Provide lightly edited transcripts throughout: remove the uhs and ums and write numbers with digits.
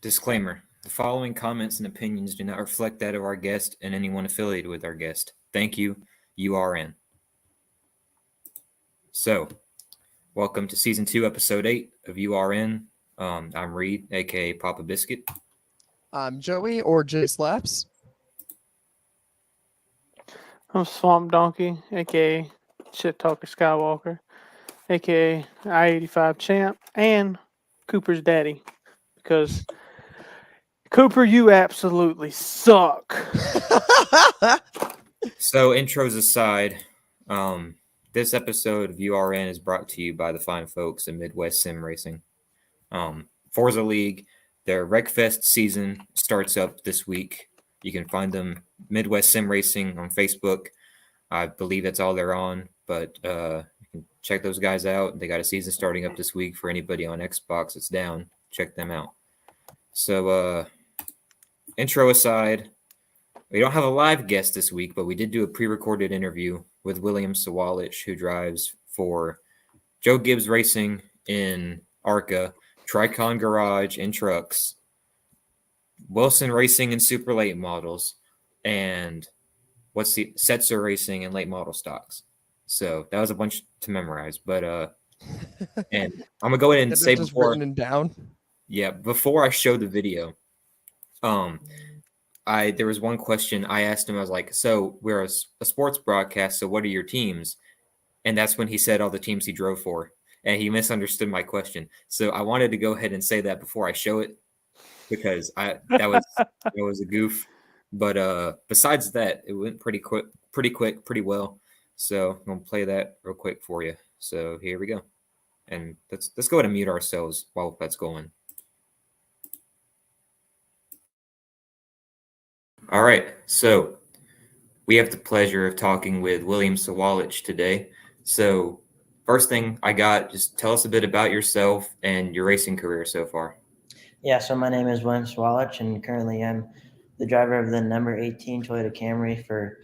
Disclaimer: the following comments and opinions do not reflect that of our guest and anyone affiliated with our guest. Thank you. You are in. So, welcome to Season 2, Episode 8 of URN. I'm Reed, a.k.a. Papa Biscuit. I'm Joey, or J Slaps. I'm Swamp Donkey, aka Shit Talker Skywalker, aka I-85 Champ, and Cooper's daddy. Because Cooper, you absolutely suck. So, intros aside, this episode of URN is brought to you by the fine folks at Midwest Sim Racing. Forza League, their Wreckfest season starts up this week. You can find them Midwest Sim Racing on Facebook. I believe that's all they're on, but you can check those guys out. They got a season starting up this week for anybody on Xbox that's down. Check them out. So, intro aside, we don't have a live guest this week, but we did do a pre-recorded interview with William Sawalich, who drives for Joe Gibbs Racing in ARCA, Tricon Garage in trucks, Wilson Racing in super late models, and Setzer Racing in late model stocks. So that was a bunch to memorize, but and I'm gonna go ahead and say just before written down. Yeah, before I show the video, there was one question I asked him. I was like, "So we're a sports broadcast. So what are your teams?" And that's when he said all the teams he drove for, and he misunderstood my question. So I wanted to go ahead and say that before I show it, because that was a goof. But besides that, it went pretty quick, pretty well. So I'm gonna play that real quick for you. So here we go, and let's go ahead and mute ourselves while that's going. All right, so we have the pleasure of talking with William Sawalich today. So first thing I got, just tell us a bit about yourself and your racing career so far. Yeah, so my name is William Sawalich, and currently I'm the driver of the number 18 Toyota Camry for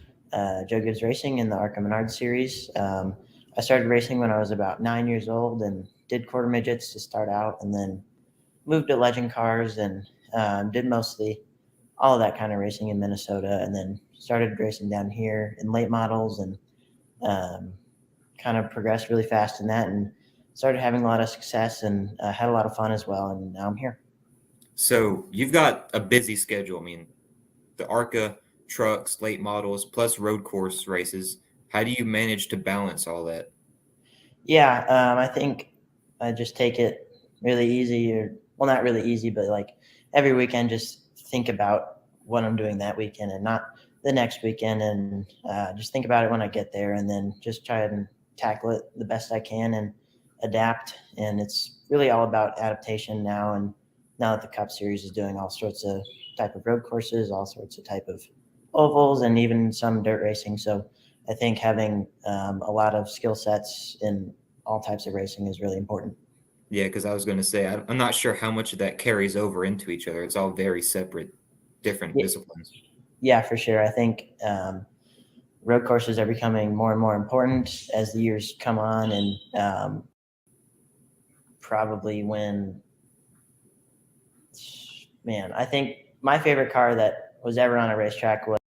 Joe Gibbs Racing in the ARCA Menard Series. I started racing when I was about 9 years old and did quarter midgets to start out, and then moved to legend cars and did mostly all of that kind of racing in Minnesota, and then started racing down here in late models and kind of progressed really fast in that and started having a lot of success and had a lot of fun as well, and now I'm here. So you've got a busy schedule. I mean, the ARCA trucks, late models, plus road course races. How do you manage to balance all that? Yeah, I think I just take it really easy, well, not really easy, but like every weekend, just think about what I'm doing that weekend and not the next weekend, and just think about it when I get there, and then just try and tackle it the best I can and adapt. And it's really all about adaptation now. And now that the Cup Series is doing all sorts of type of road courses, all sorts of type of ovals, and even some dirt racing. So I think having a lot of skill sets in all types of racing is really important. Yeah, because I was going to say, I'm not sure how much of that carries over into each other. It's all very separate, different disciplines. Yeah, for sure. I think road courses are becoming more and more important as the years come on, and probably when, man, I think my favorite car that was ever on a racetrack was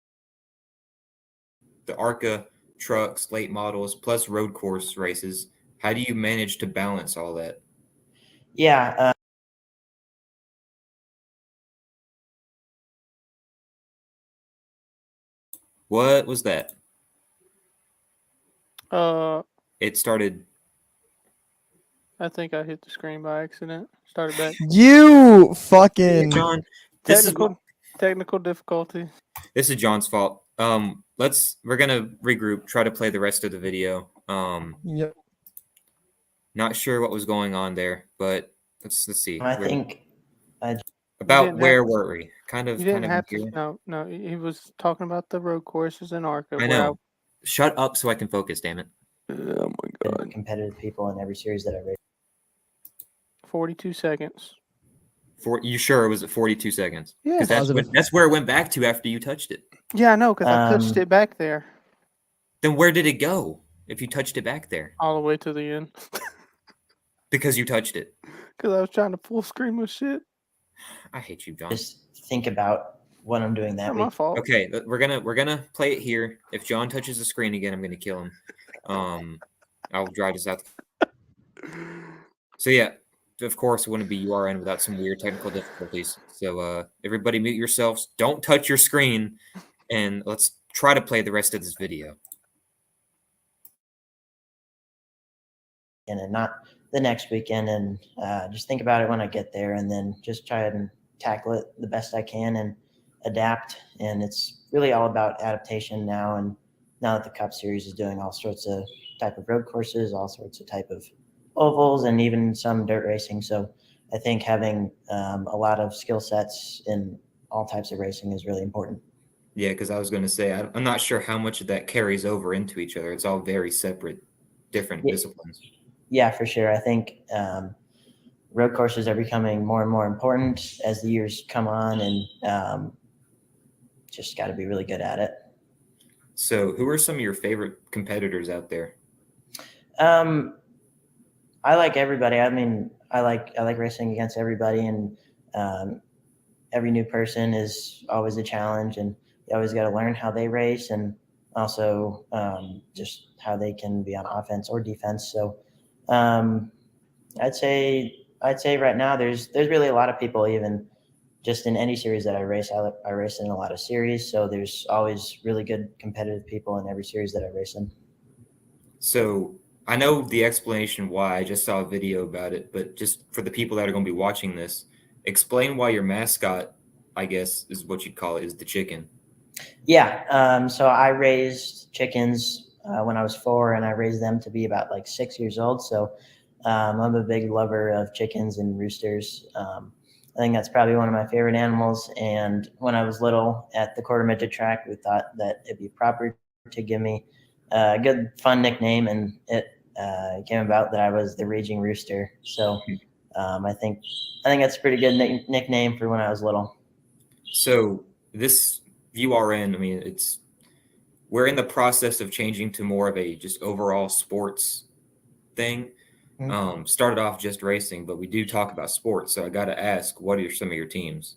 the ARCA trucks, late models, plus road course races. How do you manage to balance all that? Yeah. What was that? It started. I think I hit the screen by accident. Started back. You fucking John. Technical difficulty. This is John's fault. We're gonna regroup, try to play the rest of the video. Yep. Not sure what was going on there, but let's see. I think about where were we? Kind of here. No. He was talking about the road courses in ARCA. I know. Shut up so I can focus. Damn it. Oh my god. Competitive people in every series that I raced. 42 seconds. You sure it was at 42 seconds? Yeah, that's where it went back to after you touched it. Yeah, I know, because I touched it back there. Then where did it go if you touched it back there? All the way to the end. Because you touched it. Because I was trying to full screen with shit. I hate you, John. Just think about what I'm doing that Not my week. fault. Okay, we're gonna play it here. If John touches the screen again, I'm gonna kill him. I'll drive this out. So yeah, of course, it wouldn't be URN without some weird technical difficulties. So everybody mute yourselves. Don't touch your screen, and let's try to play the rest of this video. And not the next weekend, and just think about it when I get there, and then just try and tackle it the best I can and adapt. And it's really all about adaptation now. And now that the Cup Series is doing all sorts of type of road courses, all sorts of type of ovals, and even some dirt racing. So I think having a lot of skill sets in all types of racing is really important. Yeah, because I was going to say I'm not sure how much of that carries over into each other. It's all very separate, different disciplines. Yeah, for sure. I think road courses are becoming more and more important as the years come on, and just got to be really good at it. So, who are some of your favorite competitors out there? I like everybody. I mean, I like racing against everybody, and every new person is always a challenge, and you always got to learn how they race, and also just how they can be on offense or defense. So I'd say right now there's really a lot of people, even just in any series that I race. I race in a lot of series, so there's always really good competitive people in every series that I race in. So I know the explanation why. I just saw a video about it, but just for the people that are going to be watching this, explain why your mascot, I guess is what you'd call it, is the chicken. Yeah. So I raised chickens when I was 4, and I raised them to be about like 6 years old. So I'm a big lover of chickens and roosters. I think that's probably one of my favorite animals. And when I was little at the quarter midget track, we thought that it'd be proper to give me a good, fun nickname, and it came about that I was the Raging Rooster. So I think that's a pretty good nickname for when I was little. So this URN, I mean, we're in the process of changing to more of a just overall sports thing. Started off just racing, but we do talk about sports. So I got to ask, what are some of your teams?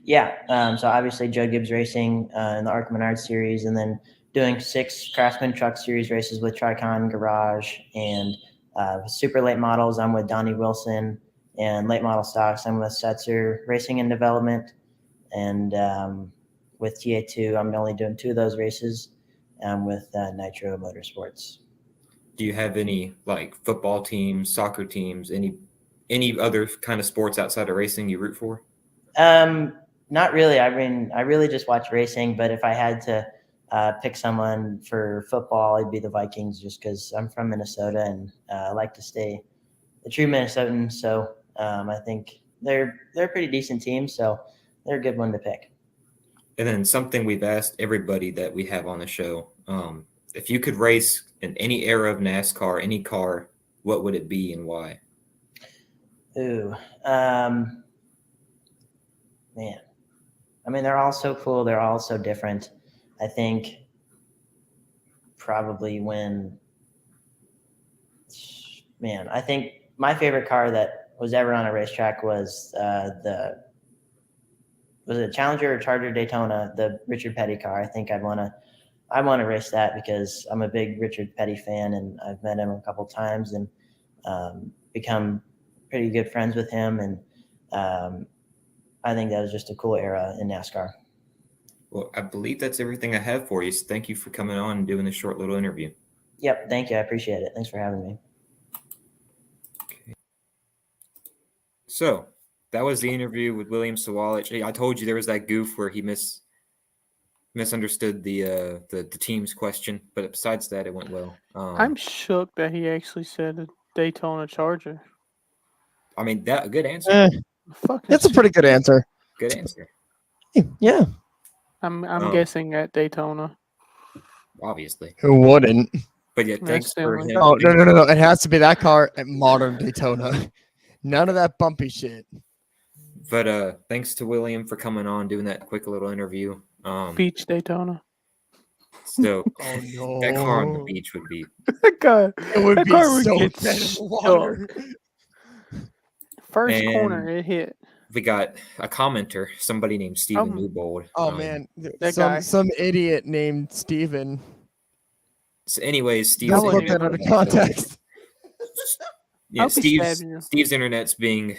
Yeah. So obviously Joe Gibbs Racing in the Arc Menard series, and then doing 6 Craftsman Truck Series races with Tricon Garage, and super late models. I'm with Donnie Wilson, and late model stocks. I'm with Setzer Racing and Development, and with TA2, I'm only doing 2 of those races. I'm with Nitro Motorsports. Do you have any like football teams, soccer teams, any other kind of sports outside of racing you root for? Not really. I mean, I really just watch racing, but if I had to pick someone for football, it'd be the Vikings, just because I'm from Minnesota, and I like to stay a true Minnesotan. So I think they're a pretty decent team, so they're a good one to pick. And then something we've asked everybody that we have on the show, if you could race in any era of NASCAR, any car, what would it be and why? Ooh, man. I mean, they're all so cool. They're all so different. I think probably I think my favorite car that was ever on a racetrack was was it Challenger or Charger Daytona, the Richard Petty car. I think I want to race that because I'm a big Richard Petty fan, and I've met him a couple times and become pretty good friends with him. And I think that was just a cool era in NASCAR. Well, I believe that's everything I have for you. So thank you for coming on and doing this short little interview. Yep. Thank you. I appreciate it. Thanks for having me. Okay. So that was the interview with William Sawalich. I told you there was that goof where he misunderstood the team's question, but besides that, it went well. I'm shook that he actually said a Daytona Charger. I mean, that good answer. That's a pretty good answer. Good answer. Yeah. I'm guessing at Daytona. Obviously. Who wouldn't? But yeah, thanks for him. Oh, no. It has to be that car at modern Daytona. None of that bumpy shit. But thanks to William for coming on, doing that quick little interview. Beach Daytona. So Oh, no. that car on the beach would be. That car, It would that be car would so get dead in the water. First And- corner, it hit. we got a commenter, somebody named Stephen Newbold. Oh man, that guy. some idiot named Steven. So anyways, Steve's Don't put internet- that out of context. yeah, Hope he stabbed you. Steve's internet's being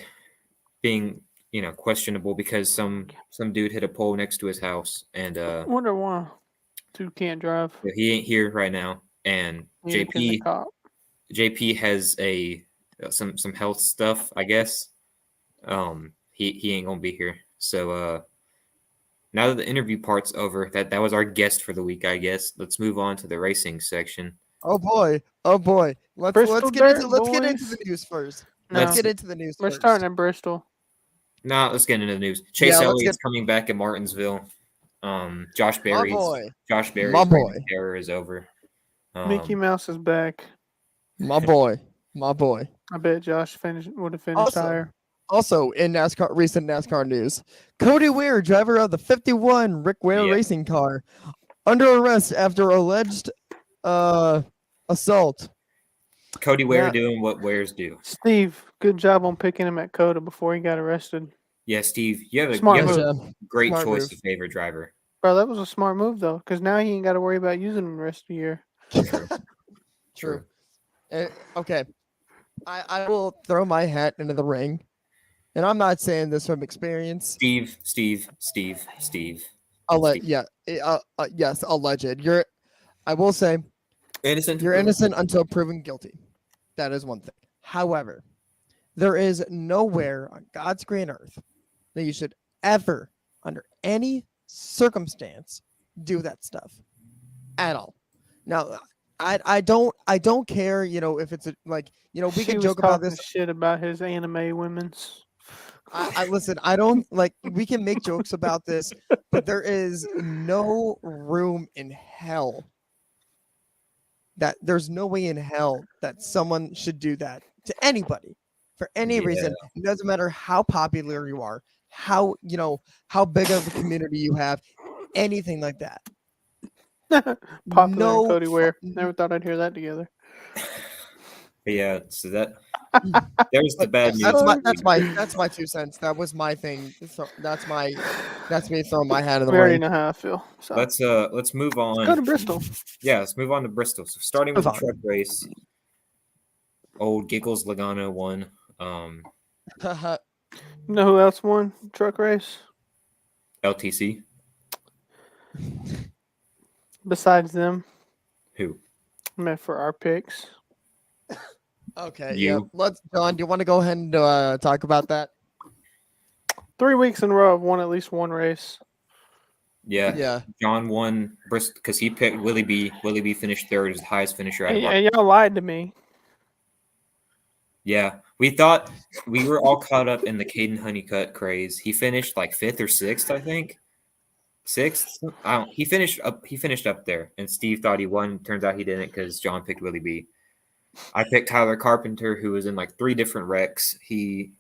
questionable because some dude hit a pole next to his house, and Wonder why. Two can't drive. he ain't here right now. And Neither can the cop. JP has some health stuff, I guess. He ain't gonna be here. So now that the interview part's over, that was our guest for the week, I guess. Let's move on to the racing section. Oh boy. Let's Bristol get into Dirt, the boys. news first. No. Let's get into the news We're first. starting at Bristol. Nah, let's get into the news. Chase Yeah, let's Elliott's coming back at Martinsville. Josh My Berry's boy. reign My of boy. terror is over. Mickey Mouse is back. My boy. I bet Josh would have finished higher. Also, in recent NASCAR news, Cody Ware, driver of the 51 Rick Ware Yeah. racing car, under arrest after alleged assault. Cody Ware Yeah. doing what Wares do. Steve, good job on picking him at Coda before he got arrested. Yeah, Steve, you have Smart a move. Yeah. great Smart choice move. of favorite driver. Bro, that was a smart move, though, because now he ain't got to worry about using him the rest of the year. True. Okay. I will throw my hat into the ring. And I'm not saying this from experience. Steve. Yes, alleged. I will say Innocent. you're innocent until proven guilty. That is one thing. However, there is nowhere on God's green earth that you should ever, under any circumstance, do that stuff at all. Now, I don't care, if it's we She can was joke about talking this. shit about his anime women's. I listen, I don't we can make jokes about this, but there is no room in hell there's no way in hell that someone should do that to anybody for any reason. It doesn't matter how popular you are, how big of a community you have, anything like that. Popular No and Cody Ware. Never thought I'd hear that together. Yeah, so there's the bad news. That's my 2 cents. That was my thing. So that's me throwing my hat in the We already ring. know how I feel. So. Let's move on. Go to Bristol. Yeah, let's move on to Bristol. So starting with the Move on. truck race, old Giggles Logano won. You know who else won truck race? LTC. Besides them, Who? meant for our picks. Okay, You. yeah. John, do you want to go ahead and talk about that? 3 weeks in a row, I've won at least one race. Yeah. Yeah. John won Bristol because he picked Willie B. Willie B finished third as the highest finisher. And y'all lied to me. Yeah, we thought we were all caught up in the Caden Honeycutt craze. He finished like 5th or 6th, I think. 6th. He finished up there, and Steve thought he won. Turns out he didn't because John picked Willie B. I picked Tyler Carpenter, who was in like 3 different wrecks. He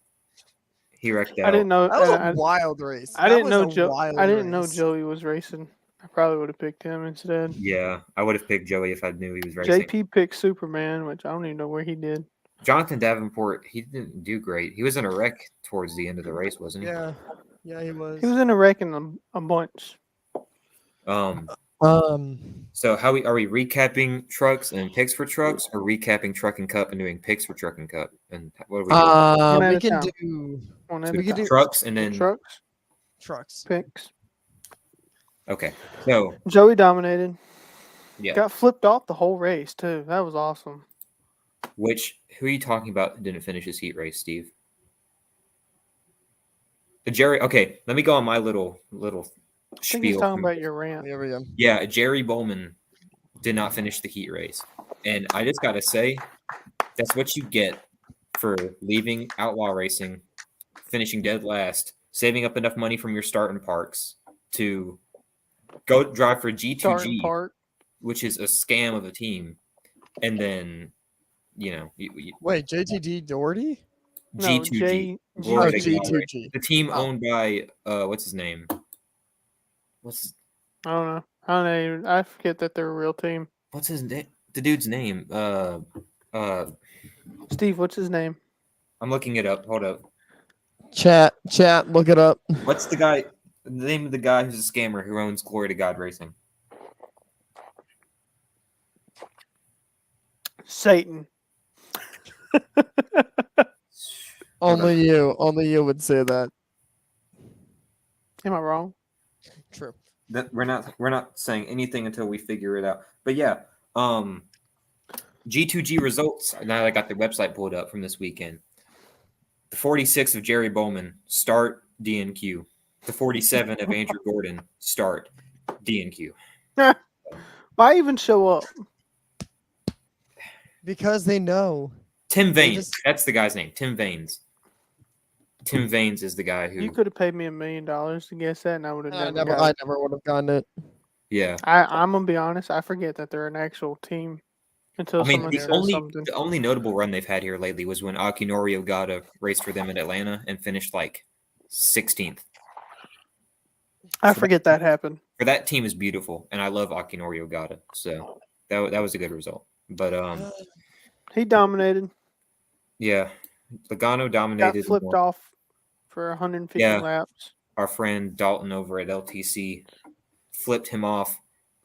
wrecked out. I didn't know. That was a wild race. I didn't know wild I didn't know race. Joey was racing. I probably would have picked him instead. Yeah, I would have picked Joey if I knew he was racing. JP picked Superman, which I don't even know where he did. Jonathan Davenport, he didn't do great. He was in a wreck towards the end of the race, wasn't he? Yeah, he was. He was in a wreck in a bunch. So are we recapping trucks and picks for trucks, or recapping Truck and Cup and doing picks for Truck and Cup? And what are we doing? One at we a can time. do One we at a could time. do Trucks and then Trucks, trucks. picks. okay. So Joey dominated. yeah, Got flipped off the whole race too. That was awesome. who are you talking about who didn't finish his heat race, Steve? Jerry. Okay, let me go on my little I think he's spiel. talking about your rant. There we go. Yeah, Jerry Bowman did not finish the heat race. And I just got to say, that's what you get for leaving Outlaw Racing, finishing dead last, saving up enough money from your starting parks to go drive for Starting G2G, part. which is a scam of a team. And then, Wait, JTD Doherty? No, G2G. Oh, Glory to God. G2G. The team Oh. owned by, what's his name? I don't know. I forget that they're a real team. What's his name? The dude's name. Steve, what's his name? I'm looking it up. Hold up. Chat, look it up. What's the guy? The name of the guy who's a scammer who owns Glory to God Racing? Satan. Only you would say that. Am I wrong? True. That we're not saying anything until we figure it out. But yeah, G2G results. Now I got the website pulled up from this weekend. The 46 of Jerry Bowman, start DNQ. The 47 of Andrew Gordon, start DNQ. Why even show up? Because they know. Tim They Vaines. just- That's the guy's name. Tim Vaines. Tim Vaines is the guy who. You could have paid me $1 million to guess that, and I would have I never. got it. never would have gotten it. Yeah. I'm gonna be honest. I forget that they're an actual team until I mean, someone the says only something. the only notable run they've had here lately was when Akinori Ogata raced for them in Atlanta and finished like 16th. I forget that happened. For that team is beautiful, and I love Akinori Ogata, so that was a good result. But He dominated. yeah, Logano Got dominated. flipped off for 150 Yeah. laps. Our friend Dalton over at LTC flipped him off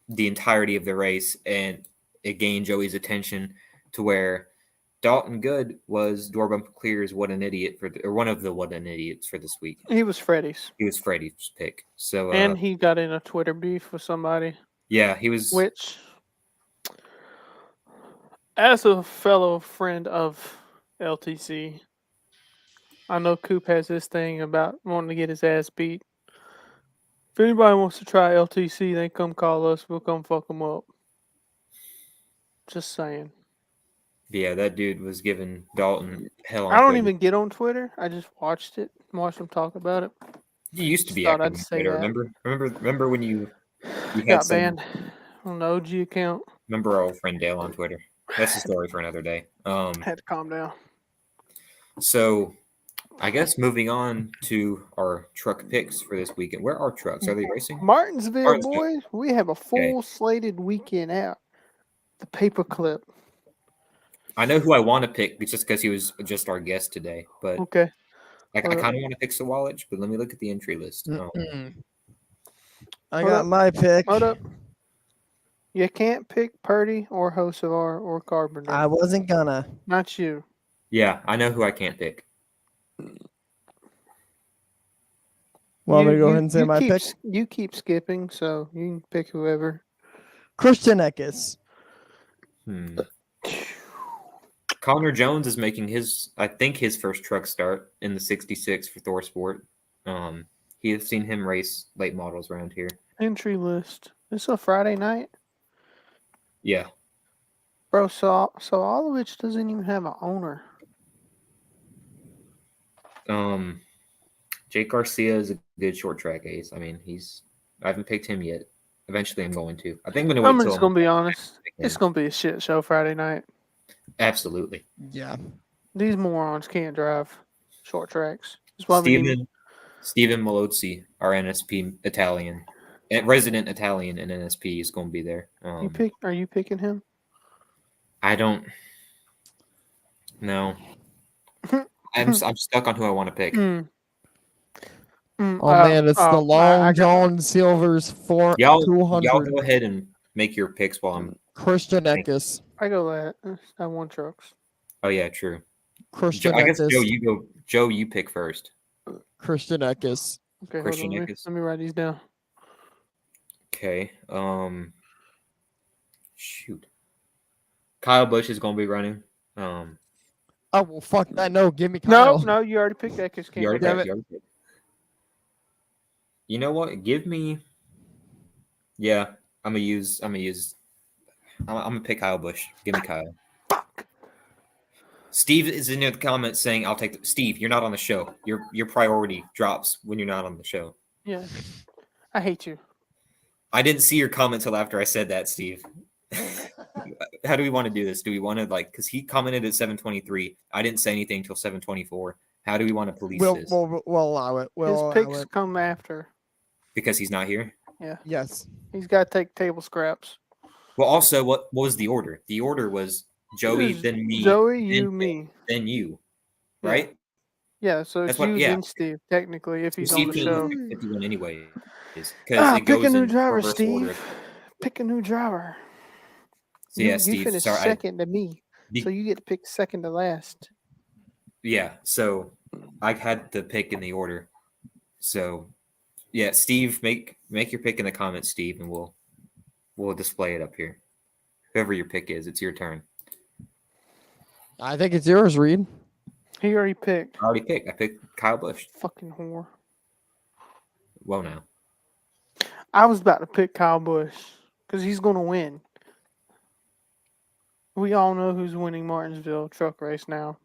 the entirety of the race, and it gained Joey's attention to where Dalton Good was door bumper clears what an idiot or one of the what an idiots for this week. He was Freddie's, He was Freddie's pick. So and he got in a Twitter beef with somebody. yeah, he was. Which, as a fellow friend of LTC, I know Coop has this thing about wanting to get his ass beat. If anybody wants to try LTC, they come call us. We'll come fuck them up. Just saying. Yeah, that dude was giving Dalton hell. On I don't Twitter. even get on Twitter. I just watched them talk about it. You used to be Thought active I'd on say Twitter. that. Remember when you had Got some, banned on the OG account. Remember our old friend Dale on Twitter. That's a story for another day. Had to calm down. So I guess moving on to our truck picks for this weekend. Where are trucks? Are they racing? Martinsville, Martinsville. boys. We have a full slated weekend out. The paperclip. I know who I want to pick just because he was just our guest today, but Okay. I kind of want to pick Sawalich, but let me look at the entry list. I Hold got up. my pick. Hold up. You can't pick Purdy or Hosevar or Carpenter. I wasn't gonna. Not you. Yeah, I know who I can't pick. Want me to go ahead and say my pick? You keep skipping, so you can pick whoever. Christian Eckes. Connor Jones is making his first truck start in the 66 for Thor Sport. He has seen him race late models around here. Entry list. It's a Friday night. Yeah. Bro, Sawalich doesn't even have an owner. Jake Garcia is a good short track ace. I mean, I haven't picked him yet. Eventually I'm going to. I think I'm going to wait I'm till just going to be honest. It's going to be a shit show Friday night. Absolutely. Yeah. These morons can't drive short tracks. That's why Steven Malozzi, our NSP Italian, resident Italian in NSP, is going to be there. Are you picking him? I don't. No. I'm stuck on who I want to pick. Man, it's the Long John Silver's 200. Y'all go ahead and make your picks while I'm. Christian Eckes. I go that. I want trucks. Oh yeah, true. Christian I guess Eckes. Joe, you go. Joe, you pick first. Christian Eckes. Okay, Christian hold on. Eckes. Let me write these down. Okay. Shoot. Kyle Busch is going to be running. Oh well, fuck that. No, give me Kyle. No, you already picked Eckes. You already picked. You know what? Give me. Yeah, I'm gonna pick Kyle Busch. Give me Kyle. Steve is in the comments saying, "I'll take Steve. You're not on the show. Your priority drops when you're not on the show." Yeah, I hate you. I didn't see your comment till after I said that, Steve. How do we want to do this? Do we want to because he commented at 7:23. I didn't say anything until 7:24. How do we want to police this? We'll allow it. His picks come after. Because he's not here? Yeah. Yes. He's got to take table scraps. Well, also, what was the order? The order was Joey, then me. Joey, then me. Then you. Right? Yeah, so That's it's what- you yeah. then Steve, technically, if he's Steve on the can show. pick 51 anyway, because it Pick goes a new in driver, reverse order. Steve. Pick a new driver. So yeah, You Steve. finished Sorry, second to me, Be- so you get to pick second to last. yeah. So I had the pick in the order. So yeah, Steve, make your pick in the comments, Steve, and we'll display it up here. Whoever your pick is, it's your turn. I think it's yours, Reed. He already picked. I already picked. I picked Kyle Busch. Fucking whore. Well, now. I was about to pick Kyle Busch because he's going to win. We all know who's winning Martinsville truck race now.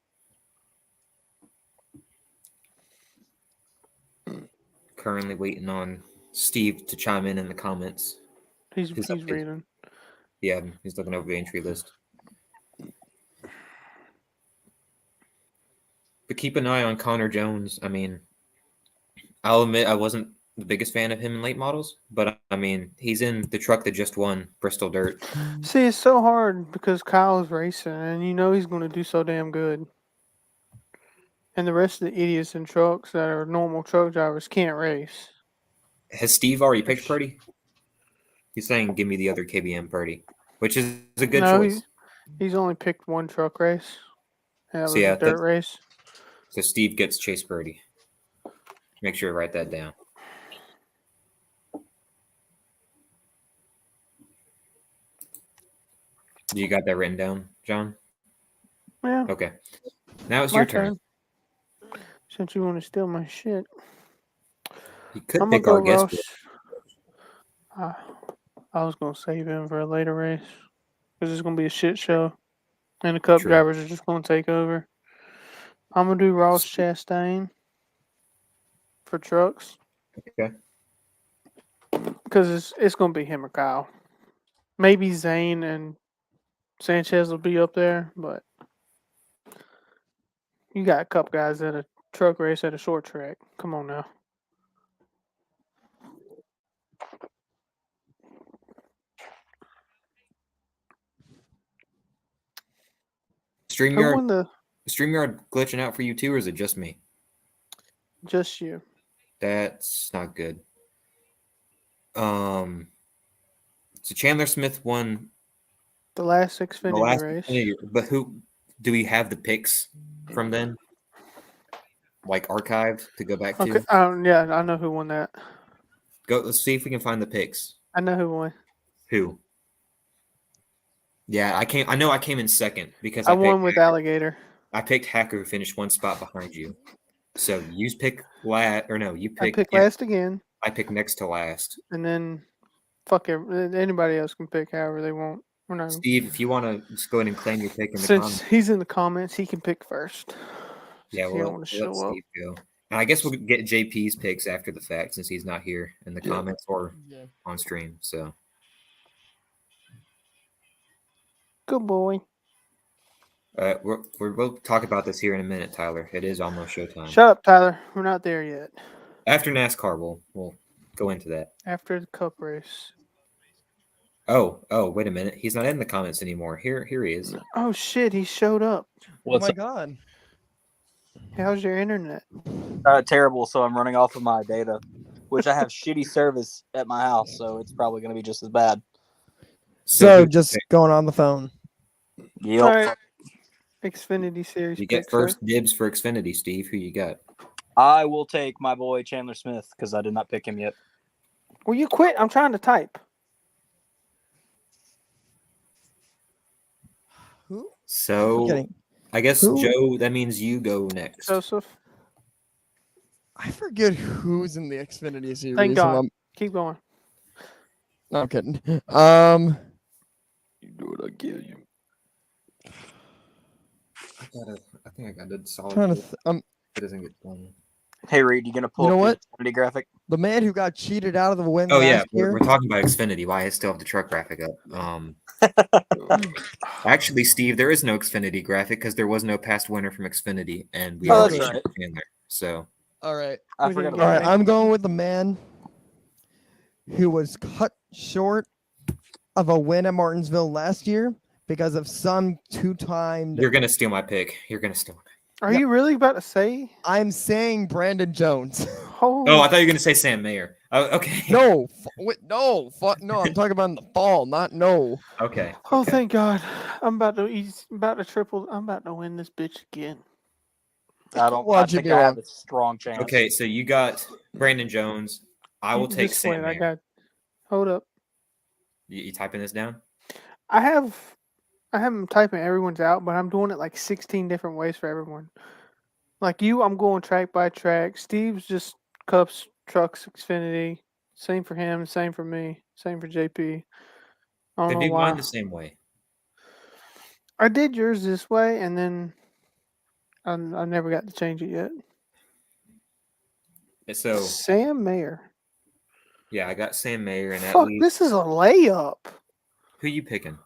Currently waiting on Steve to chime in the comments. He's updates. reading. Yeah, he's looking over the entry list. But keep an eye on Connor Jones. I mean, I'll admit I wasn't the biggest fan of him in late models, but I mean, he's in the truck that just won Bristol Dirt. See, it's so hard because Kyle's racing, and you know he's going to do so damn good. And the rest of the idiots in trucks that are normal truck drivers can't race. Has Steve already picked Purdy? He's saying, give me the other KBM Purdy, which is a good choice. He's only picked one truck race. And that So was yeah, a dirt race. So Steve gets Chase Purdy. Make sure to write that down. You got that written down, John? Yeah. Okay. Now it's My your turn. Since you want to steal my shit. You could I'm gonna pick our go guest. Ross. I was gonna save him for a later race because it's gonna be a shit show, and the Cup True. drivers are just gonna take over. I'm gonna do Ross Chastain for trucks Okay. because it's gonna be him or Kyle. Maybe Zane and Sanchez will be up there, but you got a Cup guys at a truck race at a short track. Come on now. Who won Is StreamYard glitching out for you too, or is it just me? Just you. That's not good. So Chandler Smith won The last the Xfinity last race. Xfinity, but who do we have the picks from then? Like archived to go back to? Okay. Yeah, I know who won that. Let's see if we can find the picks. I know who won. Who? Yeah, I know I came in second because I won with Alligator. I picked Hacker, who finished one spot behind you. So you pick last, or no, you I pick picked last again, I picked next to last. and then anybody else can pick however they want. We're not. Steve, if you want to just go ahead and claim your pick in the Since comments. he's in the comments, he can pick first. Yeah, He don't well, wanna let show up. Steve go. And I guess we'll get JP's picks after the fact since he's not here in the comments or on stream. So Good boy. we'll talk about this here in a minute, Tyler. It is almost showtime. Shut up, Tyler. We're not there yet. After NASCAR, we'll go into that. After the Cup race. Oh, wait a minute. He's not in the comments anymore. Here he is. Oh shit, he showed up. Oh my god. How's your internet? Terrible, so I'm running off of my data, which I have shitty service at my house, so it's probably going to be just as bad. So just going on the phone. Yep. All right. Xfinity Series. You get picks, first sir. dibs for Xfinity, Steve. Who you got? I will take my boy Chandler Smith because I did not pick him yet. Will you quit? I'm trying to type. Who? So Kidding. I guess Who? Joe, that means you go next. Joseph. I forget who's in the Xfinity series. Thank God. I'm Keep going. no, I'm kidding. You do it, I kill you. I think I got a solid. trying to. It doesn't get done. Hey Reed, you gonna pull You know up what? the Xfinity graphic? The man who got cheated out of the win Oh last yeah, year. we're talking about Xfinity. Why I still have the truck graphic up. Actually, Steve, there is no Xfinity graphic because there was no past winner from Xfinity, and we Oh, already that's showed right. Chandler. So All right. I We forgot didn't All about right. that. I'm going with the man who was cut short of a win at Martinsville last year because of some two-timed. you're gonna steal my pick. You're gonna steal my pick. Are Yep. you really about to say? I'm saying Brandon Jones. Holy Oh, I thought you were gonna say Sam Mayer. Oh, okay. no, no, no. I'm talking about in the fall, not no. Okay. Oh, okay. thank God! I'm about to triple. I'm about to win this bitch again. I Watch you think be I have wrong. a strong chance. Okay, so you got Brandon Jones. I will take Just Sam wait, Mayer. Hold up. You typing this down? I have them typing everyone's out, but I'm doing it like 16 different ways for everyone. Like you, I'm going track by track. Steve's just Cups, Trucks, Xfinity. Same for him. Same for me. Same for JP. I They don't know do why. mine the same way. I did yours this way, and then I never got to change it yet. So Sam Mayer. yeah, I got Sam Mayer, and that Fuck, leaves. this is a layup. Who you picking?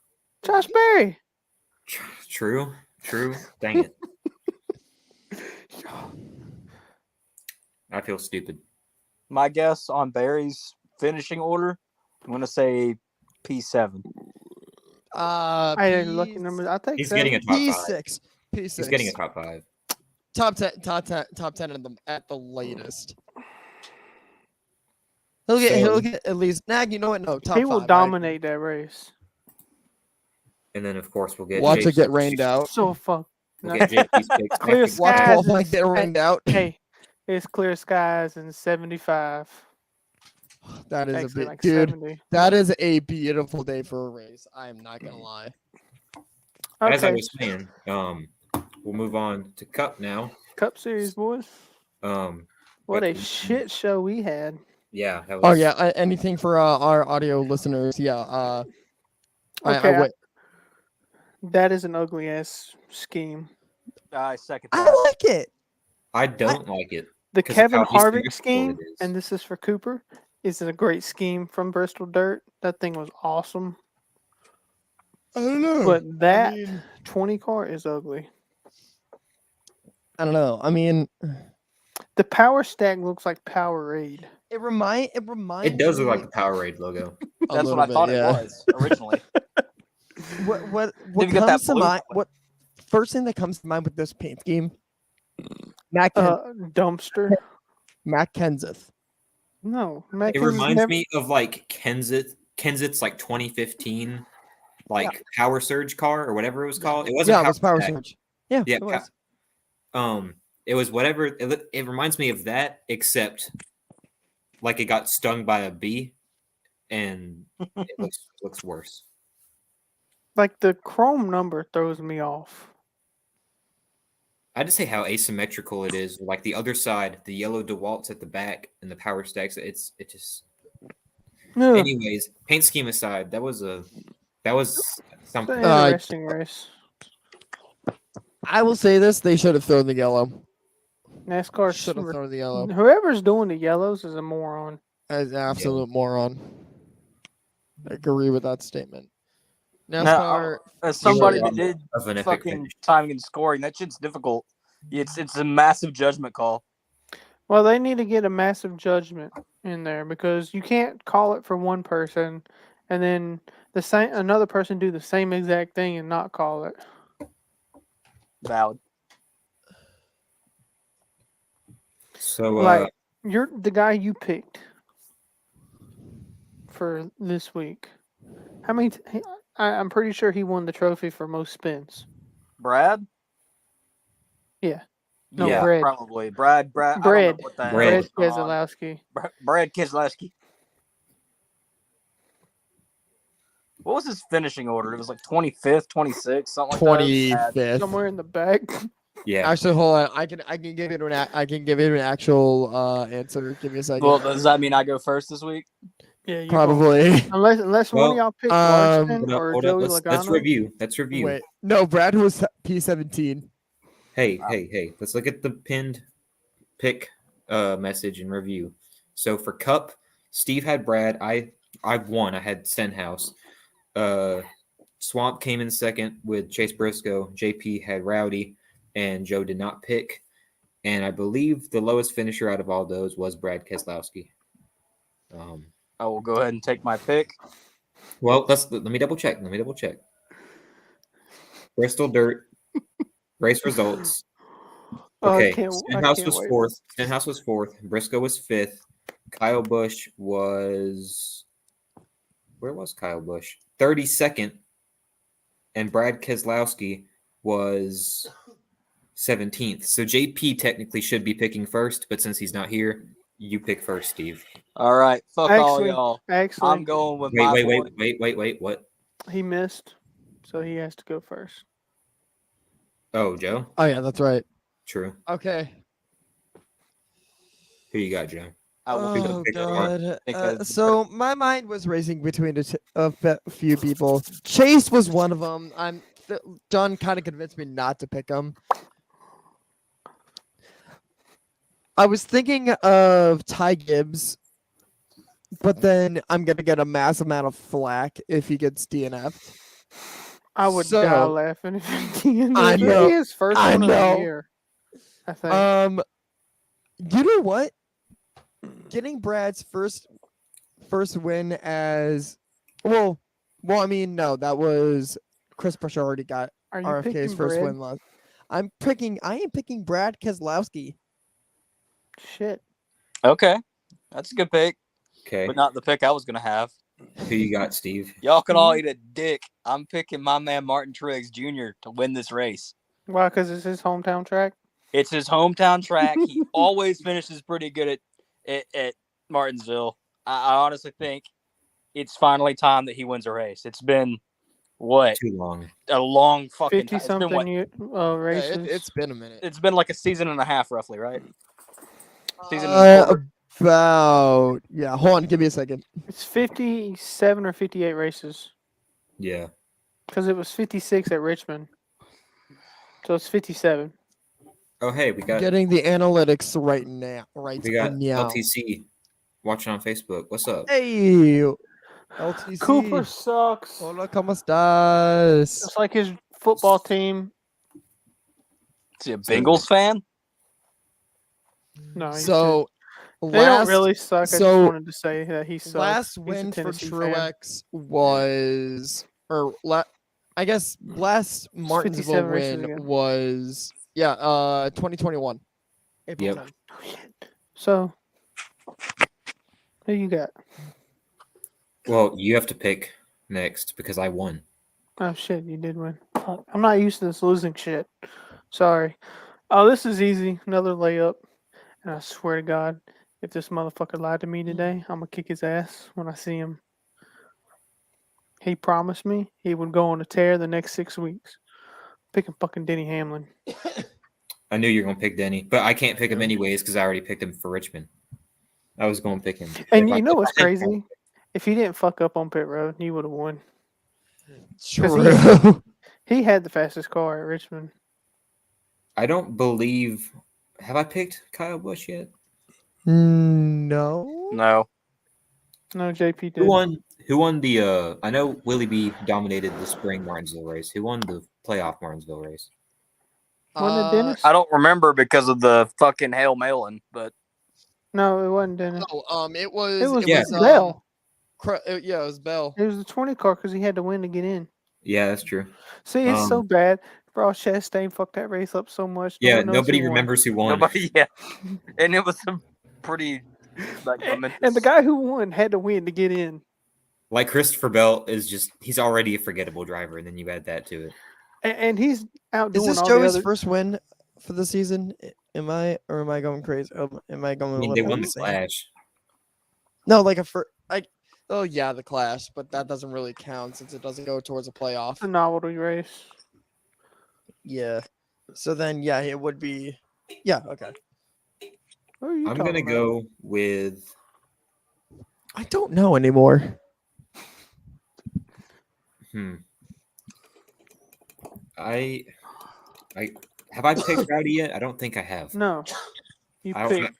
Josh Berry. True. Dang it. I feel stupid. My guess on Barry's finishing order, I'm gonna say P7. I had lucky numbers. I take He's that. getting a top 5. P6. P6. He's getting a top 5. top 10 at the latest. He'll get at least. You know what? No, top He will 5. dominate that race. And then of course we'll get. Watch it Jason- get rained out. So fuck. We'll get JP's picks. Clear after- Watch skies. qualifying is- get rained out. Hey, it's clear skies and 75. That is a Actually, bit, like dude. 70. That is a beautiful day for a race. I am not gonna lie. As I Okay, was saying, we'll move on to Cup now. Cup Series, boys. What a but- shit show we had. Yeah, that was. Oh yeah, anything for our audio listeners? Yeah. Okay, I wait. that is an ugly ass scheme. I second I that. like it. I don't like it. The 'Cause of Kevin how Harvick asymmetrical scheme, it is. and this is for Cooper, is a great scheme from Bristol Dirt. That thing was awesome. I don't know. But that I mean, 20 car is ugly. I don't know. I mean, The power stack looks like Powerade. it reminds. It does look like the Powerade logo. a That's little what I bit, thought yeah. it was originally. What you get that comes to blue mind? one? What first thing that comes to mind with this paint scheme? Matt Dumpster. Kenseth. No, It Matt reminds me of like Kenseth's like 2015 like Power Surge car or whatever it was called. It wasn't Yeah, it was Power Stack. Surge. Yeah, Yeah, it was. it was whatever. It reminds me of that, except like it got stung by a bee, and it looks worse. Like the chrome number throws me off. I just say how asymmetrical it is. Like the other side, the yellow DeWalt's at the back, and the Power Stacks. It just. Ugh, Anyways, paint scheme aside, that was it's something. an interesting race. I will say this: they should have thrown the yellow. NASCAR Should have thrown the yellow. Whoever's doing the yellows is a moron. As an absolute moron. I agree with that statement. Now, NASCAR. as somebody You're that did of an epic fucking finish. timing and scoring, that shit's difficult. It's a massive judgment call. Well, they need to get a massive judgment in there because you can't call it for one person and then another person do the same exact thing and not call it. Valid. So Like you're the guy you picked for this week. How many? I'm pretty sure he won the trophy for most spins. Brad? Yeah. No, Yeah, Brad. Probably. Brad. I don't Brad. know what the hell Brad is going on. Keselowski. Brad Keselowski. What was his finishing order? It was like 25th, 26th, something like that. 25th. Somewhere in the back. yeah, Actually, hold on. I can give it an actual answer. Give me a second. Well, does that mean I go first this week? Yeah, you Probably. Unless one Well, of y'all picked um, Larson hold or up, Joey let's Logano. review. Let's review. Wait. No, Brad was P17. Hey, let's look at the pinned pick message and review. So for Cup, Steve had Brad. I won. I had Stenhouse. Swamp came in second with Chase Briscoe. JP had Rowdy, and Joe did not pick. And I believe the lowest finisher out of all those was Brad Keselowski. I will go ahead and take my pick. Well, let me double check. Bristol Dirt race results. Okay, I Stenhouse can't was wait. fourth. Stenhouse was fourth. Briscoe was fifth. Kyle Busch was where was Kyle Busch? 32nd, and Brad Keselowski was 17th. So JP technically should be picking first, but since he's not here, you pick first, Steve. All right, fuck all y'all. I'm Actually, going with my boy. Wait. What? he missed, so he has to go first. Oh, Joe. Oh yeah, that's right. True. Okay. Who you got, Joe? I will Oh pick god. because- So my mind was racing between a few people. Chase was one of them. John kind of convinced me not to pick him. I was thinking of Ty Gibbs, but then I'm gonna get a massive amount of flack if he gets DNF'd. I would So- die laughing if he DNF'd. I It'd be know, his first I one of know. the year. I think. You know what? Getting Brad's first win as well. I mean, no, that was Chris Buescher already got Are you RFK's picking first Brad? win last. I am picking Brad Keselowski. Shit. Okay, that's a good pick, Okay. but not the pick I was gonna have. Who you got, Steve? Y'all can all eat a dick. I'm picking my man Martin Triggs Jr. to win this race. Why? Because it's his hometown track. It's his hometown track. He always finishes pretty good at Martinsville. I honestly think it's finally time that he wins a race. It's been what Too long. a long fucking time. 50 It's been what? something races. It's been a minute. It's been like a season and a half, roughly, right? Season and a quarter. About hold on, give me a second. It's 57 or 58 races Yeah. because it was 56 at Richmond, so it's 57. Oh, hey, we got Getting the analytics right now. Right we got now. LTC watching on Facebook. What's up? Hey, LTC. Cooper sucks. Hola, ¿cómo estás? It's like his football team. Is he a Bengals fan? No, he's So just- they don't last really suck. I so just wanted to say that he sucks. last He's a win for Tennessee fan. Truex was I guess last Martinsville 57 races win ago. was 2021. April Yep. 10th. Oh, shit. So, who you got? Well, you have to pick next because I won. Oh shit, you did win. Fuck. I'm not used to this losing shit. Sorry. Oh, this is easy. Another layup. And I swear to God, if this motherfucker lied to me today, I'm gonna kick his ass when I see him. He promised me he would go on a tear the next 6 weeks. Picking fucking Denny Hamlin. I knew you were gonna pick Denny, but I can't pick him anyways because I already picked him for Richmond. I was going to pick him. And If I- you know if I what's picked crazy? him- If he didn't fuck up on pit road, he would have won. True. He had the fastest car at Richmond. I don't believe. Have I picked Kyle Busch yet? No. No. No, JP did. Who won? Who won the? I know Willie B dominated the spring Martinsville race. Who won the playoff Martinsville race? Wasn't it Dennis? I don't remember because of the fucking Hail Melon, but No, it wasn't Dennis. No, it was. It was Yeah. Bell. It was Bell. It was the 20 car because he had to win to get in. Yeah, that's true. See, it's so bad. Bro, Chastain fucked that race up so much. No Yeah, one knows nobody who won. remembers who won. nobody. Yeah, and it was a pretty like And momentous- the guy who won had to win to get in. Like Christopher Bell is just—he's already a forgettable driver, and then you add that to it. And he's outdoing Is this all Joey's the other. first win for the season? Am I going crazy? Am I going? I mean, a they little won the insane? Clash. No, like oh yeah, the Clash, but that doesn't really count since it doesn't go towards a playoff. A novelty race. Yeah. So then, yeah, it would be. Yeah. Okay. What are you I'm talking gonna about? go with. I don't know anymore. I have I picked Rowdy yet? I don't think I have. No. You I don't- picked.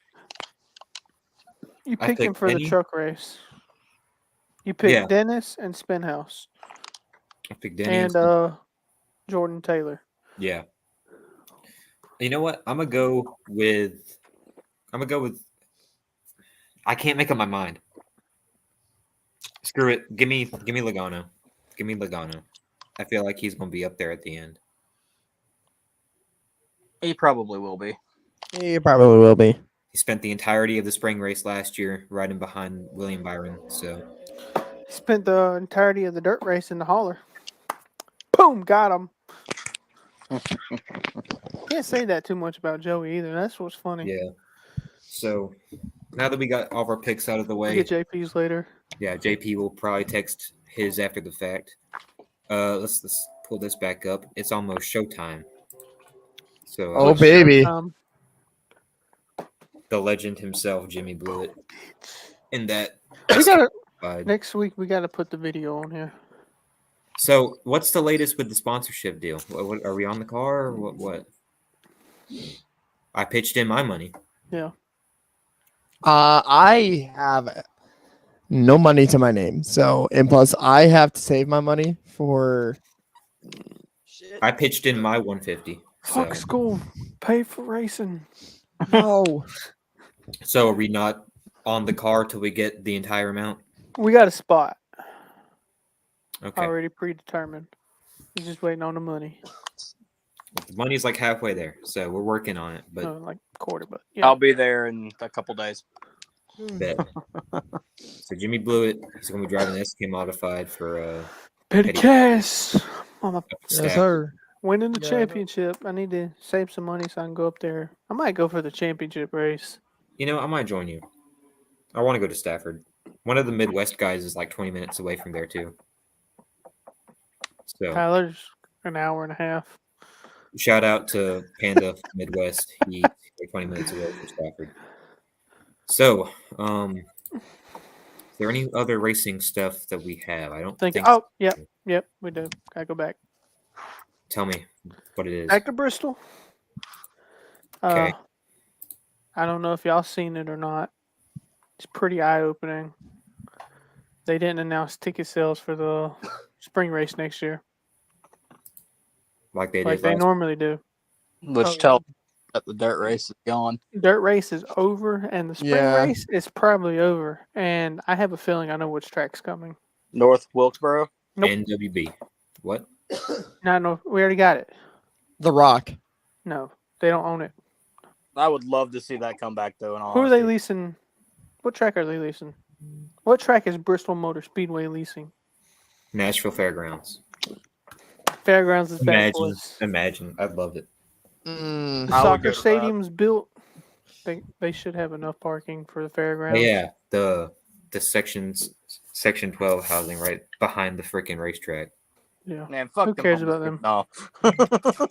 You I picked him picked for the Denny. truck race. You picked Yeah. Dennis and Spinhouse I picked Denny. and Jordan Taylor. Yeah. You know what? I'm gonna go with. I can't make up my mind. Screw it. Give me Logano. Give me Logano. I feel like he's gonna be up there at the end. he probably will be. He probably will be. He spent the entirety of the spring race last year riding behind William Byron. So Spent the entirety of the dirt race in the hauler. Boom, got him. Can't say that too much about Joey either. That's what's funny. yeah. So now that we got all of our picks out of the We'll way, get JP's later. yeah, JP will probably text his after the fact. Let's pull this back up. It's almost showtime. So Oh, baby. the legend himself, Jimmy Blewett, in that. We gotta side. next week. We gotta put the video on here. So what's the latest with the sponsorship deal? What are we on the car or what? I pitched in my money. Yeah. I have no money to my name. So, and plus, I have to save my money for. I pitched in my 150. Fuck school. Pay for racing. No. So are we not on the car till we get the entire amount? We got a spot Okay. already predetermined. We're just waiting on the money. The money's like halfway there, so we're working on it. But Like quarter, but yeah. I'll be there in a couple days. bet. So Jimmy Blewett, he's going to be driving the SK Modified for Petty cash. I'm a Yes, staff. sir. winning the Yeah, I know. championship. I need to save some money so I can go up there. I might go for the championship race. You know, I might join you. I want to go to Stafford. One of the Midwest guys is like 20 minutes away from there too. So Tyler's an hour and a half. shout out to Panda Midwest. He's like 20 minutes away from Stafford. So, is there any other racing stuff that we have? I don't think. Oh, yep, we do. Gotta go back. Tell me what it is. Back to Bristol. Okay. I don't know if y'all seen it or not. It's pretty eye opening. They didn't announce ticket sales for the spring race next year Like they like did they last. normally do. Which Oh, tells that the dirt race is gone. Dirt race is over and the spring Yeah. race is probably over. And I have a feeling I know which track's coming. North Wilkesboro. Nope. NWB. What? No, we already got it. The Rock. No, they don't own it. I would love to see that come back though. In all Who are they honesty. leasing? What track are they leasing? What track is Bristol Motor Speedway leasing? Nashville Fairgrounds. Fairgrounds is bad Imagine. boys. Imagine. I'd love it. The I would soccer go to that. stadium's built. They should have enough parking for the Oh, fairgrounds. yeah, the section 12 housing right behind the freaking racetrack. Yeah. Man, fuck Who them cares homeless about people.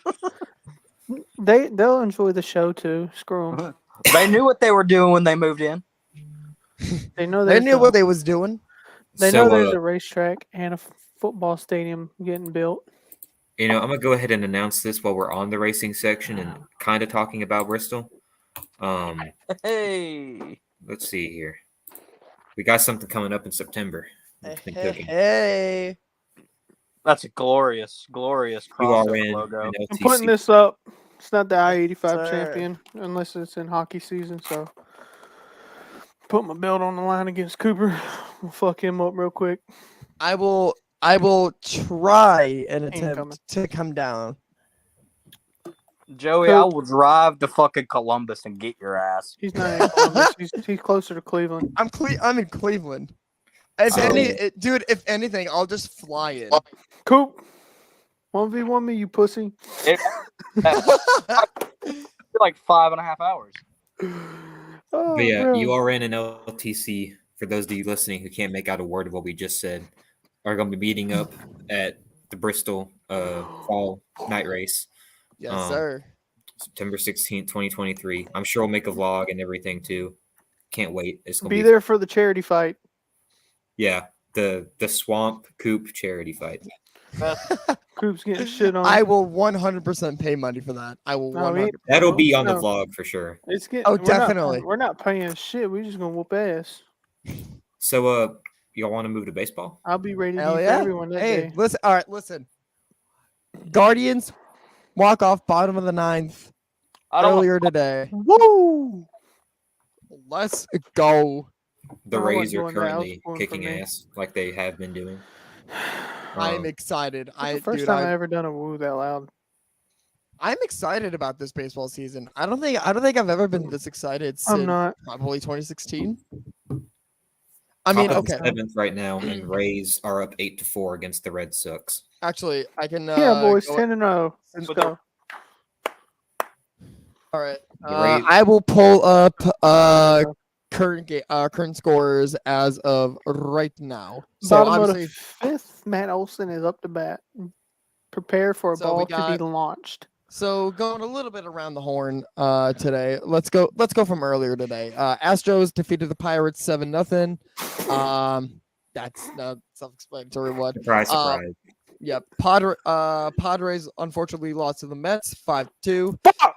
No. They'll enjoy the show too. Screw them. They knew what they were doing when they moved in. They know They there's knew a, what they was doing. they So, know there's a racetrack and a football stadium getting built. you know, I'm gonna go ahead and announce this while we're on the racing section and kind of talking about Bristol. Hey. Let's see here. We got something coming up in September. It's been cooking. Hey. That's a glorious, glorious CrossFit URN logo. and I'm putting LTC. this up. It's not the I-85 Sir. champion unless it's in hockey season. So put my belt on the line against Cooper. We'll fuck him up real quick. I will try and Ain't attempt coming. to come down. Joey, I will drive to fucking Columbus and get your ass. He's not in Columbus. He's closer to Cleveland. I'm in Cleveland. If dude, if anything, I'll just fly in. Coop, 1v1 me, you pussy. Like 5.5 hours. Oh, But yeah, bro. URN and LTC, for those of you listening who can't make out a word of what we just said, are going to be meeting up at the Bristol Fall Night Race, Yes, sir. September 16th, 2023. I'm sure we'll make a vlog and everything too. Can't wait. It's going to Be there for the charity fight. Yeah, the Swamp Coop charity fight. Coop's getting shit on. I will 100% pay money for that. I will. No, 100%. That'll be on the No. vlog for sure. It's getting. Oh, we're not- definitely. We're not paying shit. We're just gonna whoop ass. So, y'all want to move to baseball? I'll be ready to Hell eat yeah. for everyone that Hey, day. listen. All right, listen. Guardians walk off bottom of the ninth I don't. earlier today. Woo! Let's go. The I wasn't Rays are doing that. I was currently going for kicking me. ass like they have been doing. I'm Um, excited. It's the first time I ever done a woo that loud. I'm excited about this baseball season. I don't think I've ever been this excited I'm since not. probably 2016. I mean, Top of okay. the 7th right now, and Rays are up 8-4 against the Red Sox. Actually, I can. Yeah, boys, go- 10-0. Let's With go. All right. The Rays, I will pull up Uh, current scores as of right now. So Bottom of the obviously, 5th, Matt Olson is up to bat. Prepare for a So we ball to be got- launched. so going a little bit around the horn today. Let's go from earlier today. Astros defeated the Pirates 7-0. That's not self-explanatory. What? surprise, surprise. Yep. Padres unfortunately lost to the Mets 5-2. Fuck!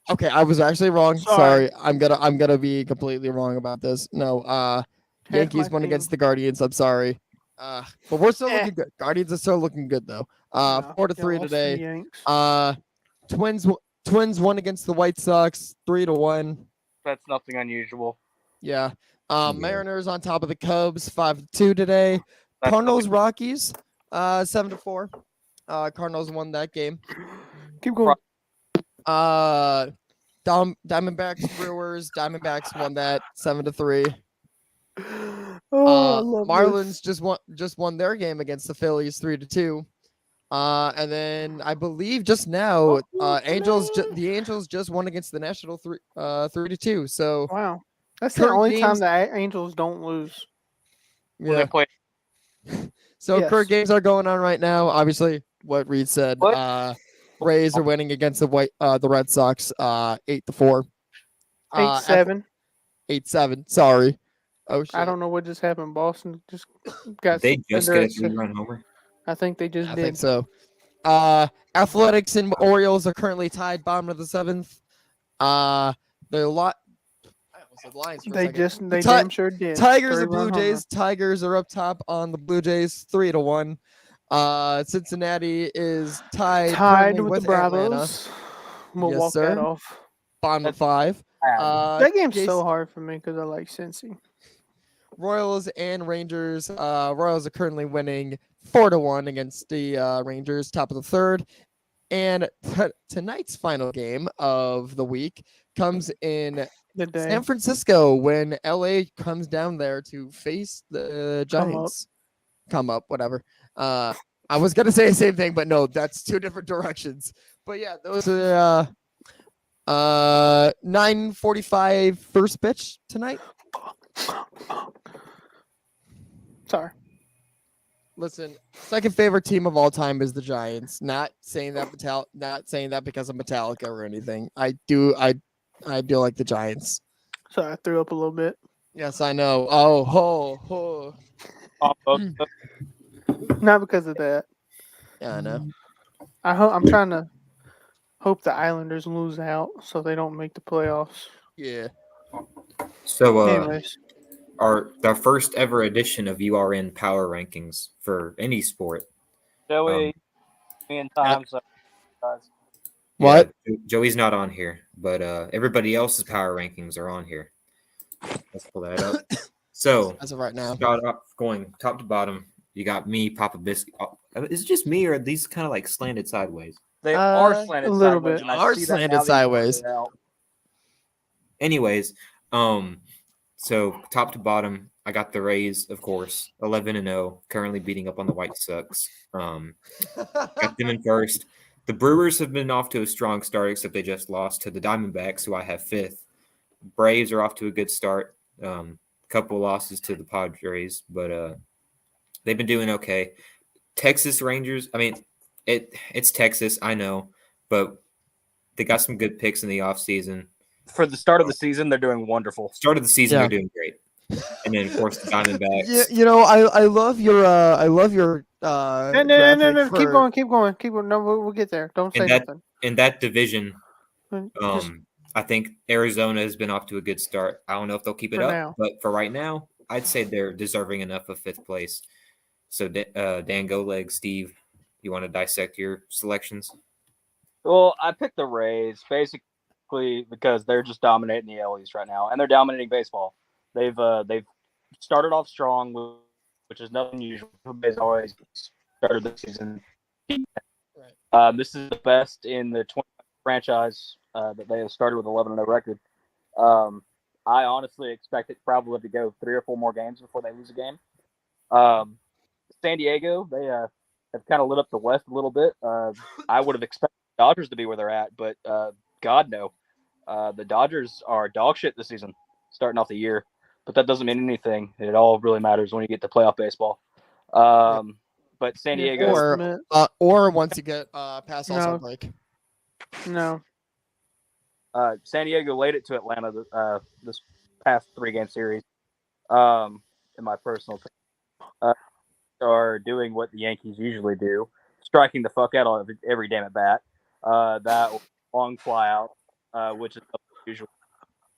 Okay, I was actually wrong. Sorry. Sorry. I'm gonna be completely wrong about this. No, Half Yankees my won team. against the Guardians. I'm sorry. But we're still Eh. looking good. Guardians are still looking good though. No, 4-3 y'all lost to today. the Yanks. Twins won against the White Sox 3-1. That's nothing unusual. Yeah. Yeah. Mariners on top of the Cubs 5-2 today. That's Cardinals Rockies 7-4. Cardinals won that game. Keep going. Diamondbacks Brewers. Diamondbacks won that 7-3. Oh, I love Marlins this. just won their game against the Phillies 3-2. And then I believe just now, the Angels just won against the National 3-2. So Wow. That's the current only time games- the Angels don't lose. When yeah. they play. So Yes. current games are going on right now. Obviously, what Reed said. What? Rays are winning against the Red Sox 8-4. 8-7. 8-7. Sorry. Oh shit. I don't know what just happened. Boston just got. Did they just under get a at 3-run homer? I think they just I did. think so. Athletics and Orioles are currently tied bottom of the 7th. The lot. I almost said Lions for a second. They Ti- damn sure did. Tigers and 3-run Blue homer. Jays. Tigers are up top on the Blue Jays 3-1. Cincinnati is tied Tied currently with the Atlanta. Bravos. We'll Yes, walk sir. that off. Bottom of 5. That game's Jason- so hard for me because I like Cincy. Royals and Rangers. Royals are currently winning 4-1 against the Rangers, top of the 3rd. And tonight's final game of the week comes in The day. San Francisco when LA comes down there to face the Giants. Come up, whatever. I was gonna say the same thing, but no, that's 2 different directions. But yeah, those are 9:45 first pitch tonight. Sorry. Listen, second favorite team of all time is the Giants. Not saying that because of Metallica or anything. I do like the Giants. Sorry, I threw up a little bit. Yes, I know. Oh, ho, ho. Not because of that. Yeah, I know. I'm trying to hope the Islanders lose out so they don't make the playoffs. Yeah. So, Anyways, our first ever edition of URN Power Rankings for any sport. Joey, me and Tom. So, guys. What? Yeah, Joey's not on here, but everybody else's power rankings are on here. Let's pull that up. So, As of right now. start off going top to bottom. You got me, Papa Biscuit. Is it just me, or are these kind of like slanted sideways? They are A slanted little sideways, bit. and I Are see that slanted now that you sideways. pointed it out. Anyways, so top to bottom, I got the Rays, of course, 11-0, currently beating up on the White Sox. Got them in first. The Brewers have been off to a strong start, except they just lost to the Diamondbacks, who I have 5th. Braves are off to a good start. Couple losses to the Padres, but they've been doing okay. Texas Rangers, I mean, it's Texas, I know, but they got some good picks in the offseason. For the start of the season, they're doing wonderful. Start of the season, Yeah. they're doing great. And then, of course, the Diamondbacks. Yeah, you know, I love your no. graphic Keep for- going. No, we'll get there. Don't say And that- nothing. In that division, Just I think Arizona has been off to a good start. I don't know if they'll keep it For up, now. but for right now, I'd say they're deserving enough of 5th place. So, Dan Goleg, Steve, you want to dissect your selections? Well, I picked the Rays basically because they're just dominating the AL East right now, and they're dominating baseball. They've started off strong, which is nothing usual. They've always started the season. Right. This is the best in the 20 franchise that they have started with 11-0 record. I honestly expect it probably to go 3 or 4 more games before they lose a game. San Diego, they have kind of lit up the West a little bit. I would have expected the Dodgers to be where they're at, but God no. The Dodgers are dog shit this season, starting off the year. But that doesn't mean anything. It all really matters when you get to playoff baseball. But San Yeah, Diego, Or once you get past All-Star No. break. No. San Diego laid it to Atlanta this past 3-game series. In my personal opinion, are doing what the Yankees usually do, striking the fuck out of every damn at bat. That long fly out, which is usual.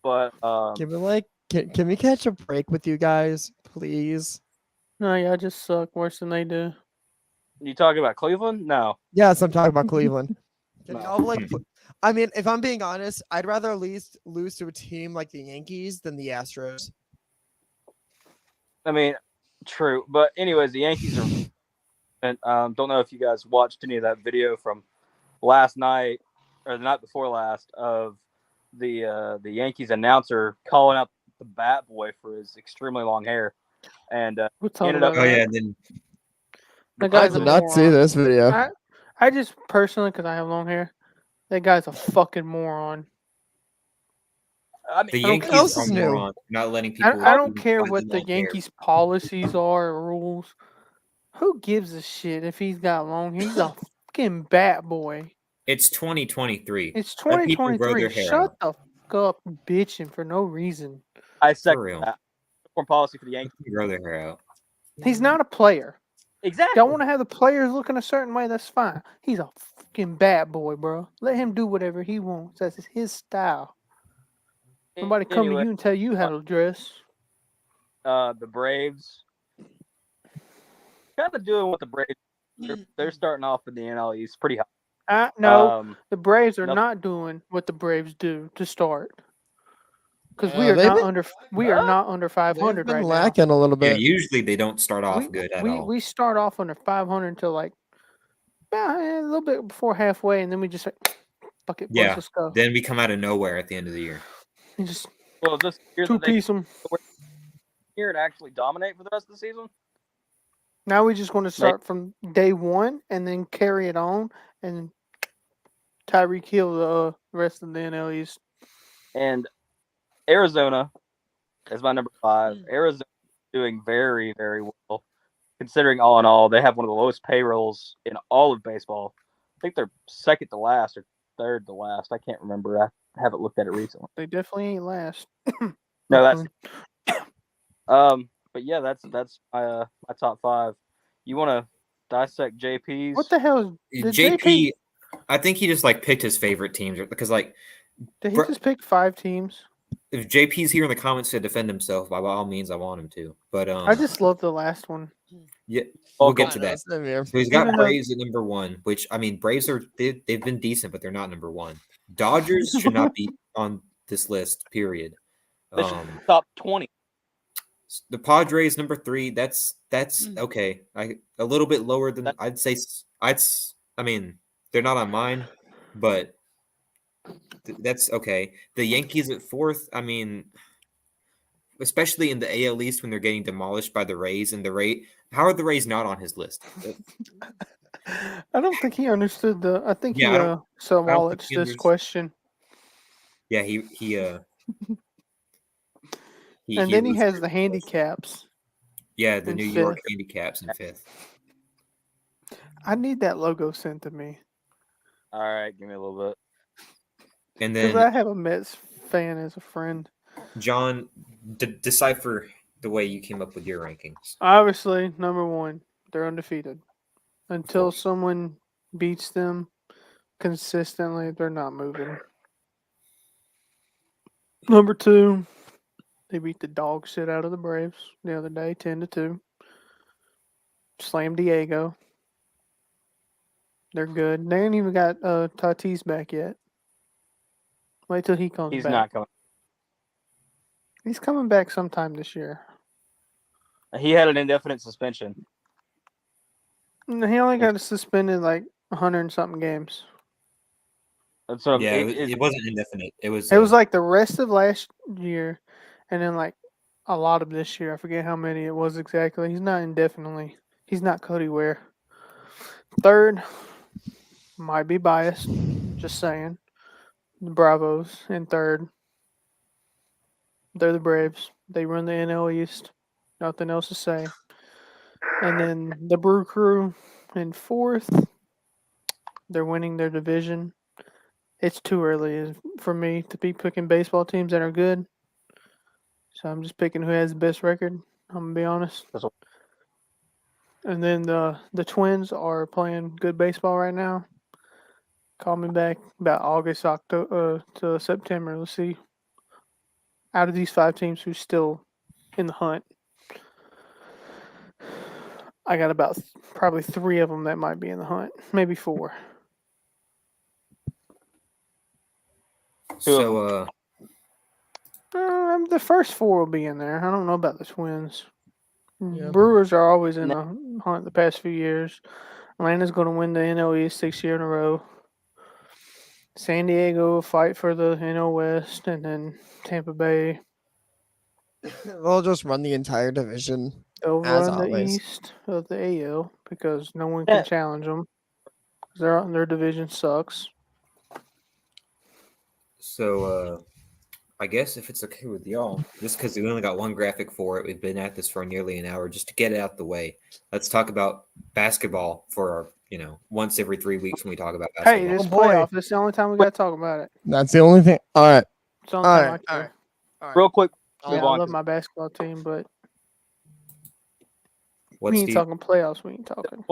But Can we catch a break with you guys, please? No, y'all just suck worse than they do. you talking about Cleveland? No. Yes, I'm talking about Cleveland. Can No. y'all I mean, if I'm being honest, I'd rather at least lose to a team like the Yankees than the Astros. I mean, true. But anyways, the Yankees are. And don't know if you guys watched any of that video from last night or the night before last of the Yankees announcer calling out the bat boy for his extremely long hair, and We'll talk ended about up. Oh that. yeah, and then The I guy's a did not see moron. this video. I just personally, because I have long hair, that guy's a fucking moron. I mean, the I don't- Yankees else are is new? morons for not letting people. I don't even care find what them the on hair. Yankees' policies are or rules. Who gives a shit if he's got long hair? He's a fucking bat boy. It's 2023. It's Let people grow 2023. their hair Shut out. the fuck up, bitching for no reason. I For second real. that. Foreign policy for the Let Yankees. people grow their hair out. He's not a player. Exactly. Y'all want to have the players looking a certain way? That's fine. He's a fucking bat boy, bro. Let him do whatever he wants. That's his style. Nobody come to Anyway, you and tell you how to dress. the Braves kind of doing what the Braves. They're starting off in the NL East pretty high. No, the Braves are nope. not doing what the Braves do to start. Because we Yeah, are they've not been- under. We are not under They've 500 been right lacking a little Yeah, bit. usually they don't start off now. good at we all. we start off under 500 until like a little bit before halfway, and then we just like, fuck it, boys, Yeah. let's go. Then we come out of nowhere at the end of the year. And just Well, this year that they two-piece them. here and actually dominate for the rest of the season. Now we're just going to start from day one and then carry it on, and Tyreek Hill the rest of the NL East. And Arizona is my number 5. Arizona doing very, very well, considering all in all, they have one of the lowest payrolls in all of baseball. I think they're second to last or third to last. I can't remember. I haven't looked at it recently. They definitely ain't last. No, that's but yeah, that's my my top 5. You want to dissect JP's? What the hell? Did JP, I think he just like picked his favorite teams because like Did he just pick 5 teams? if JP's here in the comments to defend himself, by all means, I want him to. But I just love the last one. yeah, we'll get I to know, that. same here. So he's got Even though- Braves at number 1, which I mean, Braves they've been decent, but they're not number 1. Dodgers should not be on this list. Period. They should top 20. The Padres number 3. That's okay. A little bit lower than I'd say. I mean, they're not on mine, but that's okay. The Yankees at 4th. I mean, especially in the AL East when they're getting demolished by the Rays and the Rays. How are the Rays not on his list? I don't think he understood I think Yeah, I don't Sawalich think he this understood. question. Yeah, he And then he was has very the close. handicaps. Yeah, the in New York 5th. handicaps in 5th. I need that logo sent to me. All right, give me a little bit. And Because then I have a Mets fan as a friend. John, decipher the way you came up with your rankings. Obviously, number 1, they're undefeated. Until course. someone beats them consistently, they're not moving. Number 2, they beat the dog shit out of the Braves the other day, 10-2. Slam Diego. They're good. They ain't even got Tatis back yet. Wait till he comes He's back. not coming. He's coming back sometime this year. He had an indefinite suspension. He only got suspended like 100 and something games. And so Yeah, it wasn't indefinite. It was. It was like the rest of last year, and then like a lot of this year. I forget how many it was exactly. He's not indefinitely. He's not Cody Ware. Third, might be biased. Just saying. The Bravos in third. They're the Braves. They run the NL East. Nothing else to say. And then the Brew Crew in fourth. They're winning their division. It's too early for me to be picking baseball teams that are good. So I'm just picking who has the best record. I'm gonna be honest. And then the Twins are playing good baseball right now. Call me back about August, October to September. Let's see. Out of these 5 teams, who's still in the hunt? I got about probably 3 of them that might be in the hunt, maybe 4. So The first 4 will be in there. I don't know about the Twins. Yeah. Brewers are always in the hunt the past few years. Atlanta's going to win the NL East 6 years in a row. San Diego will fight for the NL West, and then Tampa Bay. They'll just run the entire division. They'll As run the always. East of the AL because no one can challenge them. Their division sucks. So I guess if it's okay with y'all, just because we only got one graphic for it, we've been at this for nearly an hour. Just to get it out the way, let's talk about basketball for once every 3 weeks when we talk about basketball. Hey, this Oh, boy. playoff. This is the only time we got to talk about it. That's the only thing. All right. It's the only time All I care. right. real quick, Yeah, move I on. love my basketball team, but What's we ain't the talking playoffs. We ain't talking.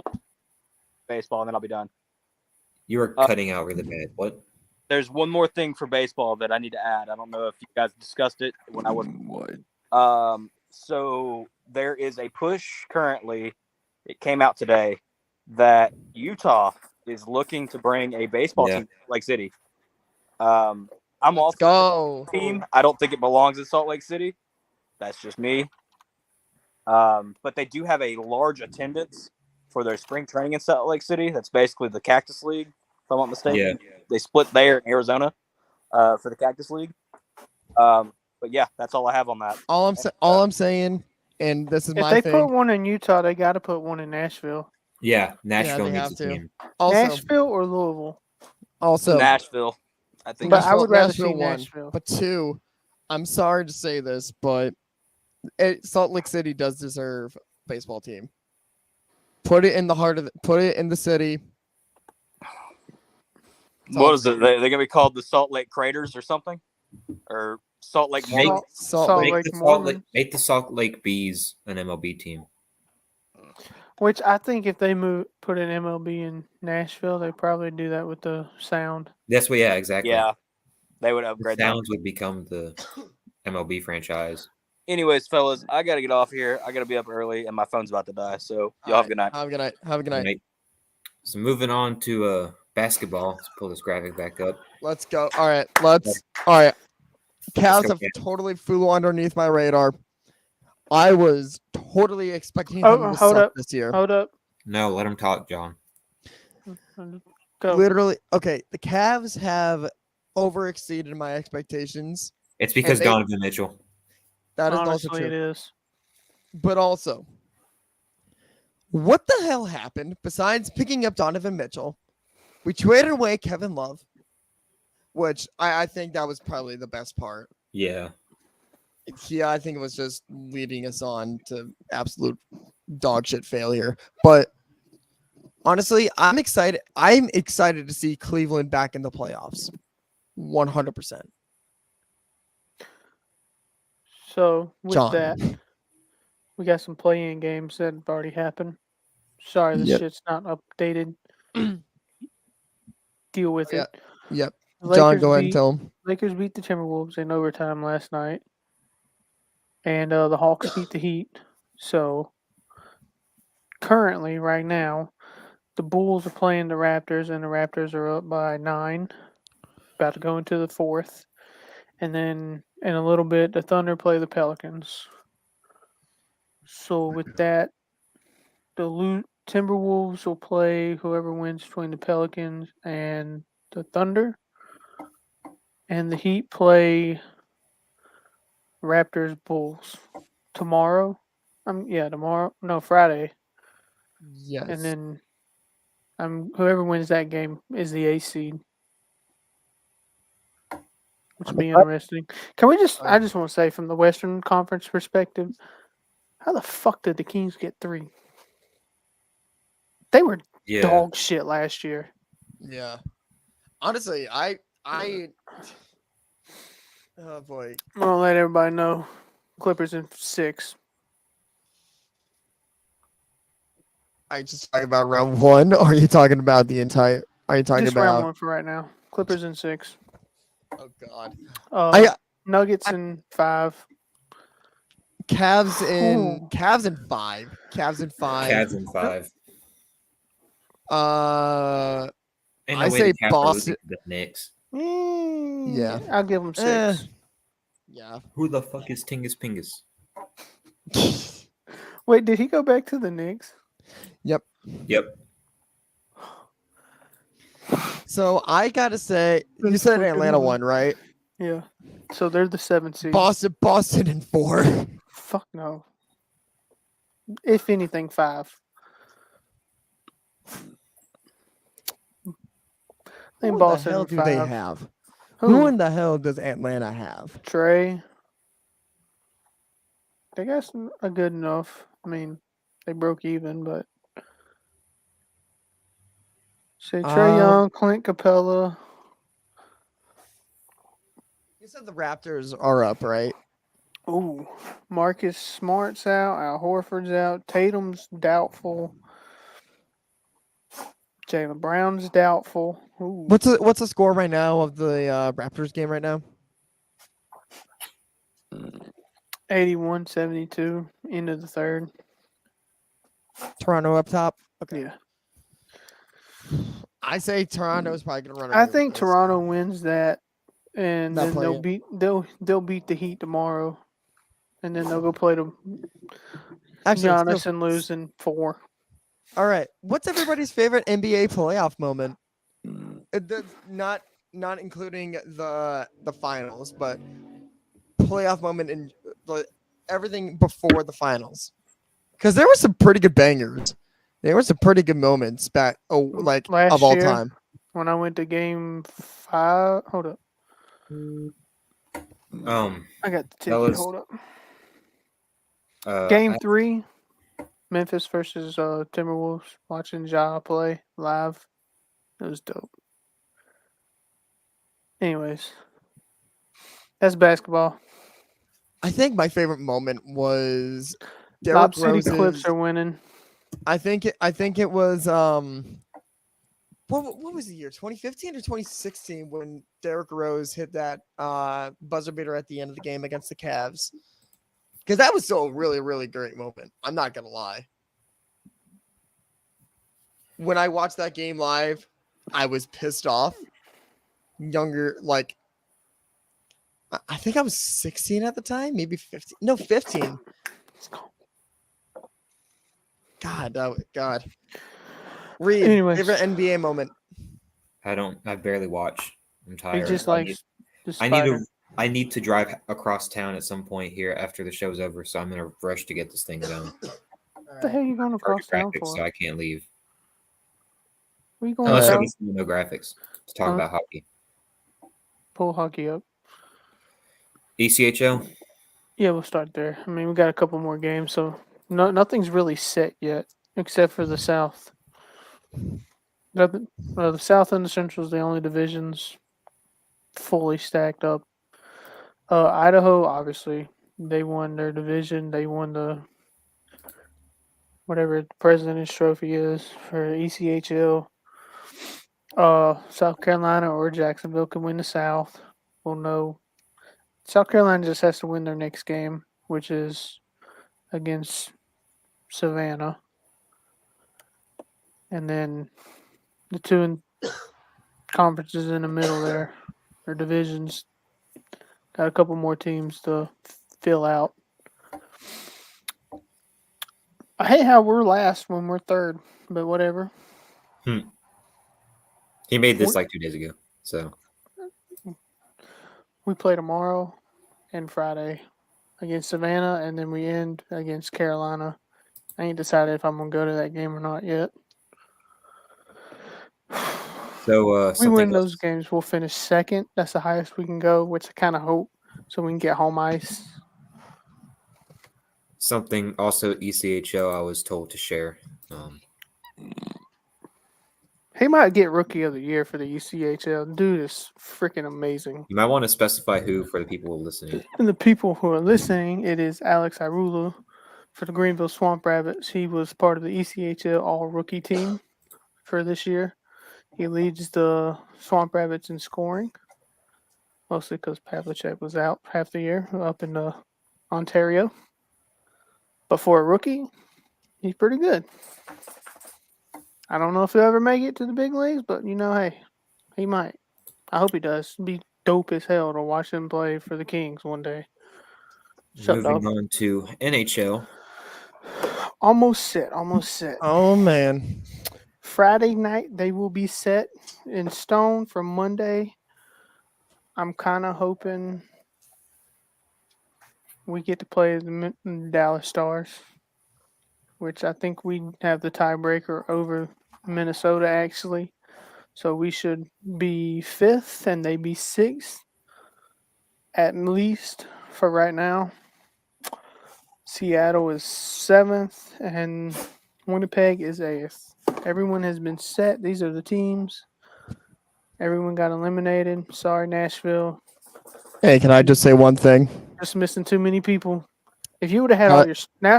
Baseball, and then I'll be done. you were cutting out really bad. What? There's one more thing for baseball that I need to add. I don't know if you guys discussed it when I was. What? So there is a push currently. It came out today that Utah is looking to bring a baseball team to Lake City. I'm Let's also go. team. I don't think it belongs in Salt Lake City. That's just me. But they do have a large attendance for their spring training in Salt Lake City. That's basically the Cactus League, if I'm not mistaken. Yeah. They split there in Arizona for the Cactus League. But yeah, that's all I have on that. All I'm saying, and this is If my they thing. put one in Utah, they got to put one in Nashville. Yeah, Nashville they needs have a to. team. Also, Nashville or Louisville? Nashville, I think. But I would rather Nashville see one. Nashville. But 2, I'm sorry to say this, but Salt Lake City does deserve a baseball team. Put it in the heart of put it in the city. What is it? They're going to be called the Salt Lake Craters or something? Or Salt Lake Mormons? Salt Make Lake the Mormons. make the Salt Lake Bees an MLB team. Which I think if they put an MLB in Nashville, they probably do that with the Sound. That's what. Yeah, exactly. Yeah, they would The upgrade that. Sounds would become the MLB franchise. Anyways, fellas, I got to get off here. I got to be up early, and my phone's about to die. So y'all have a good night. Have a good night. Have a good night. Right. So moving on to basketball. Let's pull this graphic back up. Let's go. All right. All right. Cavs have totally flew underneath my radar. I was totally expecting them to suck this year. Hold up. No, let him talk, John. Go. Literally, okay. The Cavs have overexceeded my expectations. It's because Donovan Mitchell. That is Honestly, also true. it is. But also, what the hell happened besides picking up Donovan Mitchell? We traded away Kevin Love, which I think that was probably the best part. Yeah. Yeah, I think it was just leading us on to absolute dog shit failure. But honestly, I'm excited. I'm excited to see Cleveland back in the playoffs. 100%. So with John. that, we got some play-in games that have already happened. Sorry, this shit's not updated. Deal with it. Yep. The John, Lakers go ahead and tell him. Lakers beat the Timberwolves in overtime last night. And the Hawks beat the Heat. So currently, right now, the Bulls are playing the Raptors, and the Raptors are up by 9. About to go into the 4th. And then in a little bit, the Thunder play the Pelicans. So with that, the Timberwolves will play whoever wins between the Pelicans and the Thunder. And the Heat play Raptors Bulls tomorrow. Tomorrow. No, Friday. Yes. And then whoever wins that game is the 8th seed. Which will be interesting. Can we just I just want to say from the Western Conference perspective, how the fuck did the Kings get 3? They were Yeah. dog shit last year. Yeah. Honestly, I oh boy. I'm gonna let everybody know. Clippers in 6. Are you just talking about round 1 or are you talking about the entire are you talking Just round about 1 for right now. Clippers in 6. Oh god. Nuggets in 5. Cavs in Ooh. 5. Cavs in 5. Cavs in 5. Ain't no I way say the Cavs are Boston. losing to the Knicks. Yeah. I'll give them 6. Yeah. Who the fuck is Tingus Pingus? Wait, did he go back to the Knicks? Yep. Yep. So I gotta say, you That's said fucking Atlanta awesome. won, right? Yeah. So they're the 7th seed. Boston in 4. Fuck no. If anything, 5. I think Who in the Boston hell in do 5. they have? Who Who? in the hell does Atlanta have? Trey. They got a good enough. I mean, they broke even, but say Trey Young, Clint Capella. You said the Raptors are up, right? Ooh, Marcus Smart's out. Al Horford's out. Tatum's doubtful. Jaylen Brown's doubtful. Ooh. What's the score right now of the Raptors game right now? 81-72, end of the 3rd. Toronto up top. Okay. Yeah. I say Toronto's probably gonna run away I with think this. Toronto wins that, and Not then playing. they'll beat the Heat tomorrow, and then they'll go play them Actually, Giannis and lose in 4. all right. What's everybody's favorite NBA playoff moment? Not including the finals, but playoff moment in everything before the finals. Because there were some pretty good bangers. There were some pretty good moments back, Last of all year, time. when I went to Game 5. Hold up. I got the ticket. Hold up. Game 3, Memphis versus Timberwolves. Watching Ja play live. It was dope. Anyways, that's basketball. I think my favorite moment was Derrick Lob City Rose's. Clips are winning. I think it was what was the year, 2015 or 2016, when Derrick Rose hit that buzzer beater at the end of the game against the Cavs? Because that was still a really, really great moment. I'm not gonna lie. When I watched that game live, I was pissed off. Younger, like I think I was 16 at the time, maybe 15. No, 15. God. Reed, Anyways. favorite NBA moment. I barely watch. I'm tired. He just likes the spider. I need to drive across town at some point here after the show's over, so I'm in a rush to get this thing done. What the hell are you going across town for? So I can't leave. Where you going Unless to I get no graphics to talk about hockey. Pull hockey up. ECHL? Yeah, we'll start there. I mean, we got a couple more games, so nothing's really set yet, except for the South. The South and the Central is the only divisions fully stacked up. Idaho, obviously, they won their division. They won the whatever the President's Trophy is for ECHL. South Carolina or Jacksonville can win the South. We'll know. South Carolina just has to win their next game, which is against Savannah. And then the two conferences in the middle there, or divisions, got a couple more teams to fill out. I hate how we're last when we're third, but whatever. He made this like 2 days ago. So We play tomorrow and Friday against Savannah, and then we end against Carolina. I ain't decided if I'm gonna go to that game or not yet. We something win else, those games, we'll finish second. That's the highest we can go, which I kind of hope, so we can get home ice. something also ECHL I was told to share. He might get Rookie of the Year for the UCHL. Dude is freaking amazing. You might want to specify who for the people listening. And the people who are listening, it is Alex Irula for the Greenville Swamp Rabbits. He was part of the ECHL All-Rookie team for this year. He leads the Swamp Rabbits in scoring, mostly because Pavlicek was out half the year up in Ontario. But for a rookie, he's pretty good. I don't know if he'll ever make it to the big leagues, but hey, he might. I hope he does. It'd be dope as hell to watch him play for the Kings one day. Moving on to NHL. Almost set. Oh man. Friday night, they will be set in stone for Monday. I'm kind of hoping we get to play the Dallas Stars, which I think we have the tiebreaker over Minnesota, actually. So we should be 5th and they be 6th, at least for right now. Seattle is 7th and Winnipeg is 8th. Everyone has been set. These are the teams. Everyone got eliminated. Sorry, Nashville. Hey, can I just say one thing? Just missing too many people. If you would have had all your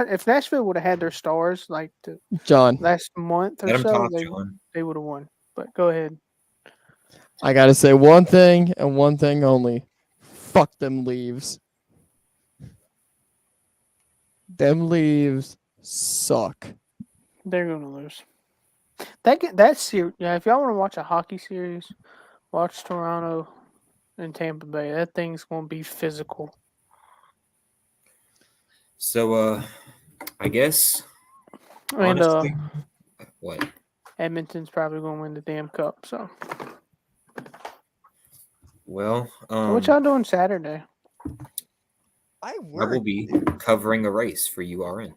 if Nashville would have had their stars like the John, last month or Let him so, talk, John. they would have won. But go ahead. I gotta say one thing and one thing only. Fuck them Leaves. Them Leaves suck. They're gonna lose. That series. Yeah, if y'all want to watch a hockey series, watch Toronto and Tampa Bay. That thing's gonna be physical. So I guess And honestly, what? Edmonton's probably gonna win the damn cup. So Well, what y'all doing Saturday? I I work. will be covering a race for URN.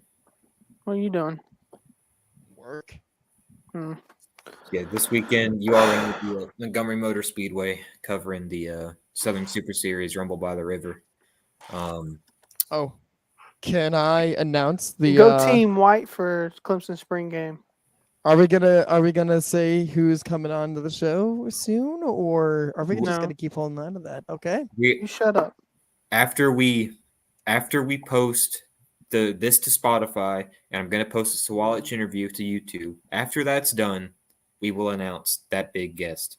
What are you doing? Work. Yeah, this weekend URN will be at Montgomery Motor Speedway covering the Southern Super Series Rumble by the River. Oh, can I announce the? Go Team White for Clemson spring game. Are we gonna say who's coming on to the show soon, or are we just No. gonna keep holding on to that? Okay. You shut up. After we post this to Spotify, and I'm gonna post a Sawalich interview to YouTube. After that's done, we will announce that big guest.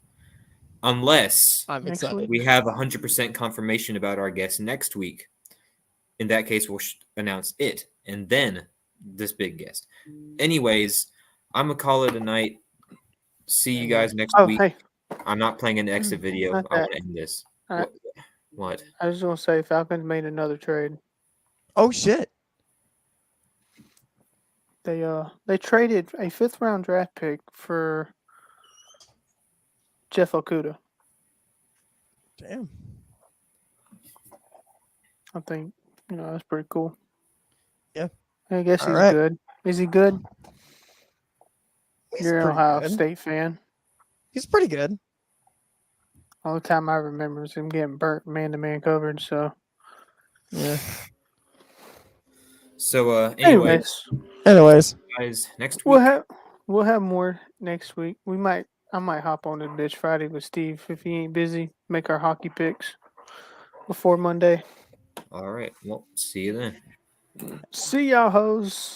Unless I'm Next excited. week. we have 100% confirmation about our guest next week. In that case, we'll announce it and then this big guest. Anyways, I'm gonna call it a night. See you guys next week. Hey, I'm not playing an exit video. not I that. want to end this. All right. What? I was gonna say Falcons made another trade. Oh shit. They traded a 5th round draft pick for Jeff Okuda. Damn. I think that's pretty cool. Yeah. I guess All he's right. good. Is he good? He's You're an pretty Ohio good. State fan. He's pretty good. All the time I remember is him getting burnt man-to-man coverage. So, Yeah. So, anyways, guys, next week. we'll have more next week. I might hop on this bitch Friday with Steve if he ain't busy. Make our hockey picks before Monday. All right. Well, see you then. See y'all, hoes.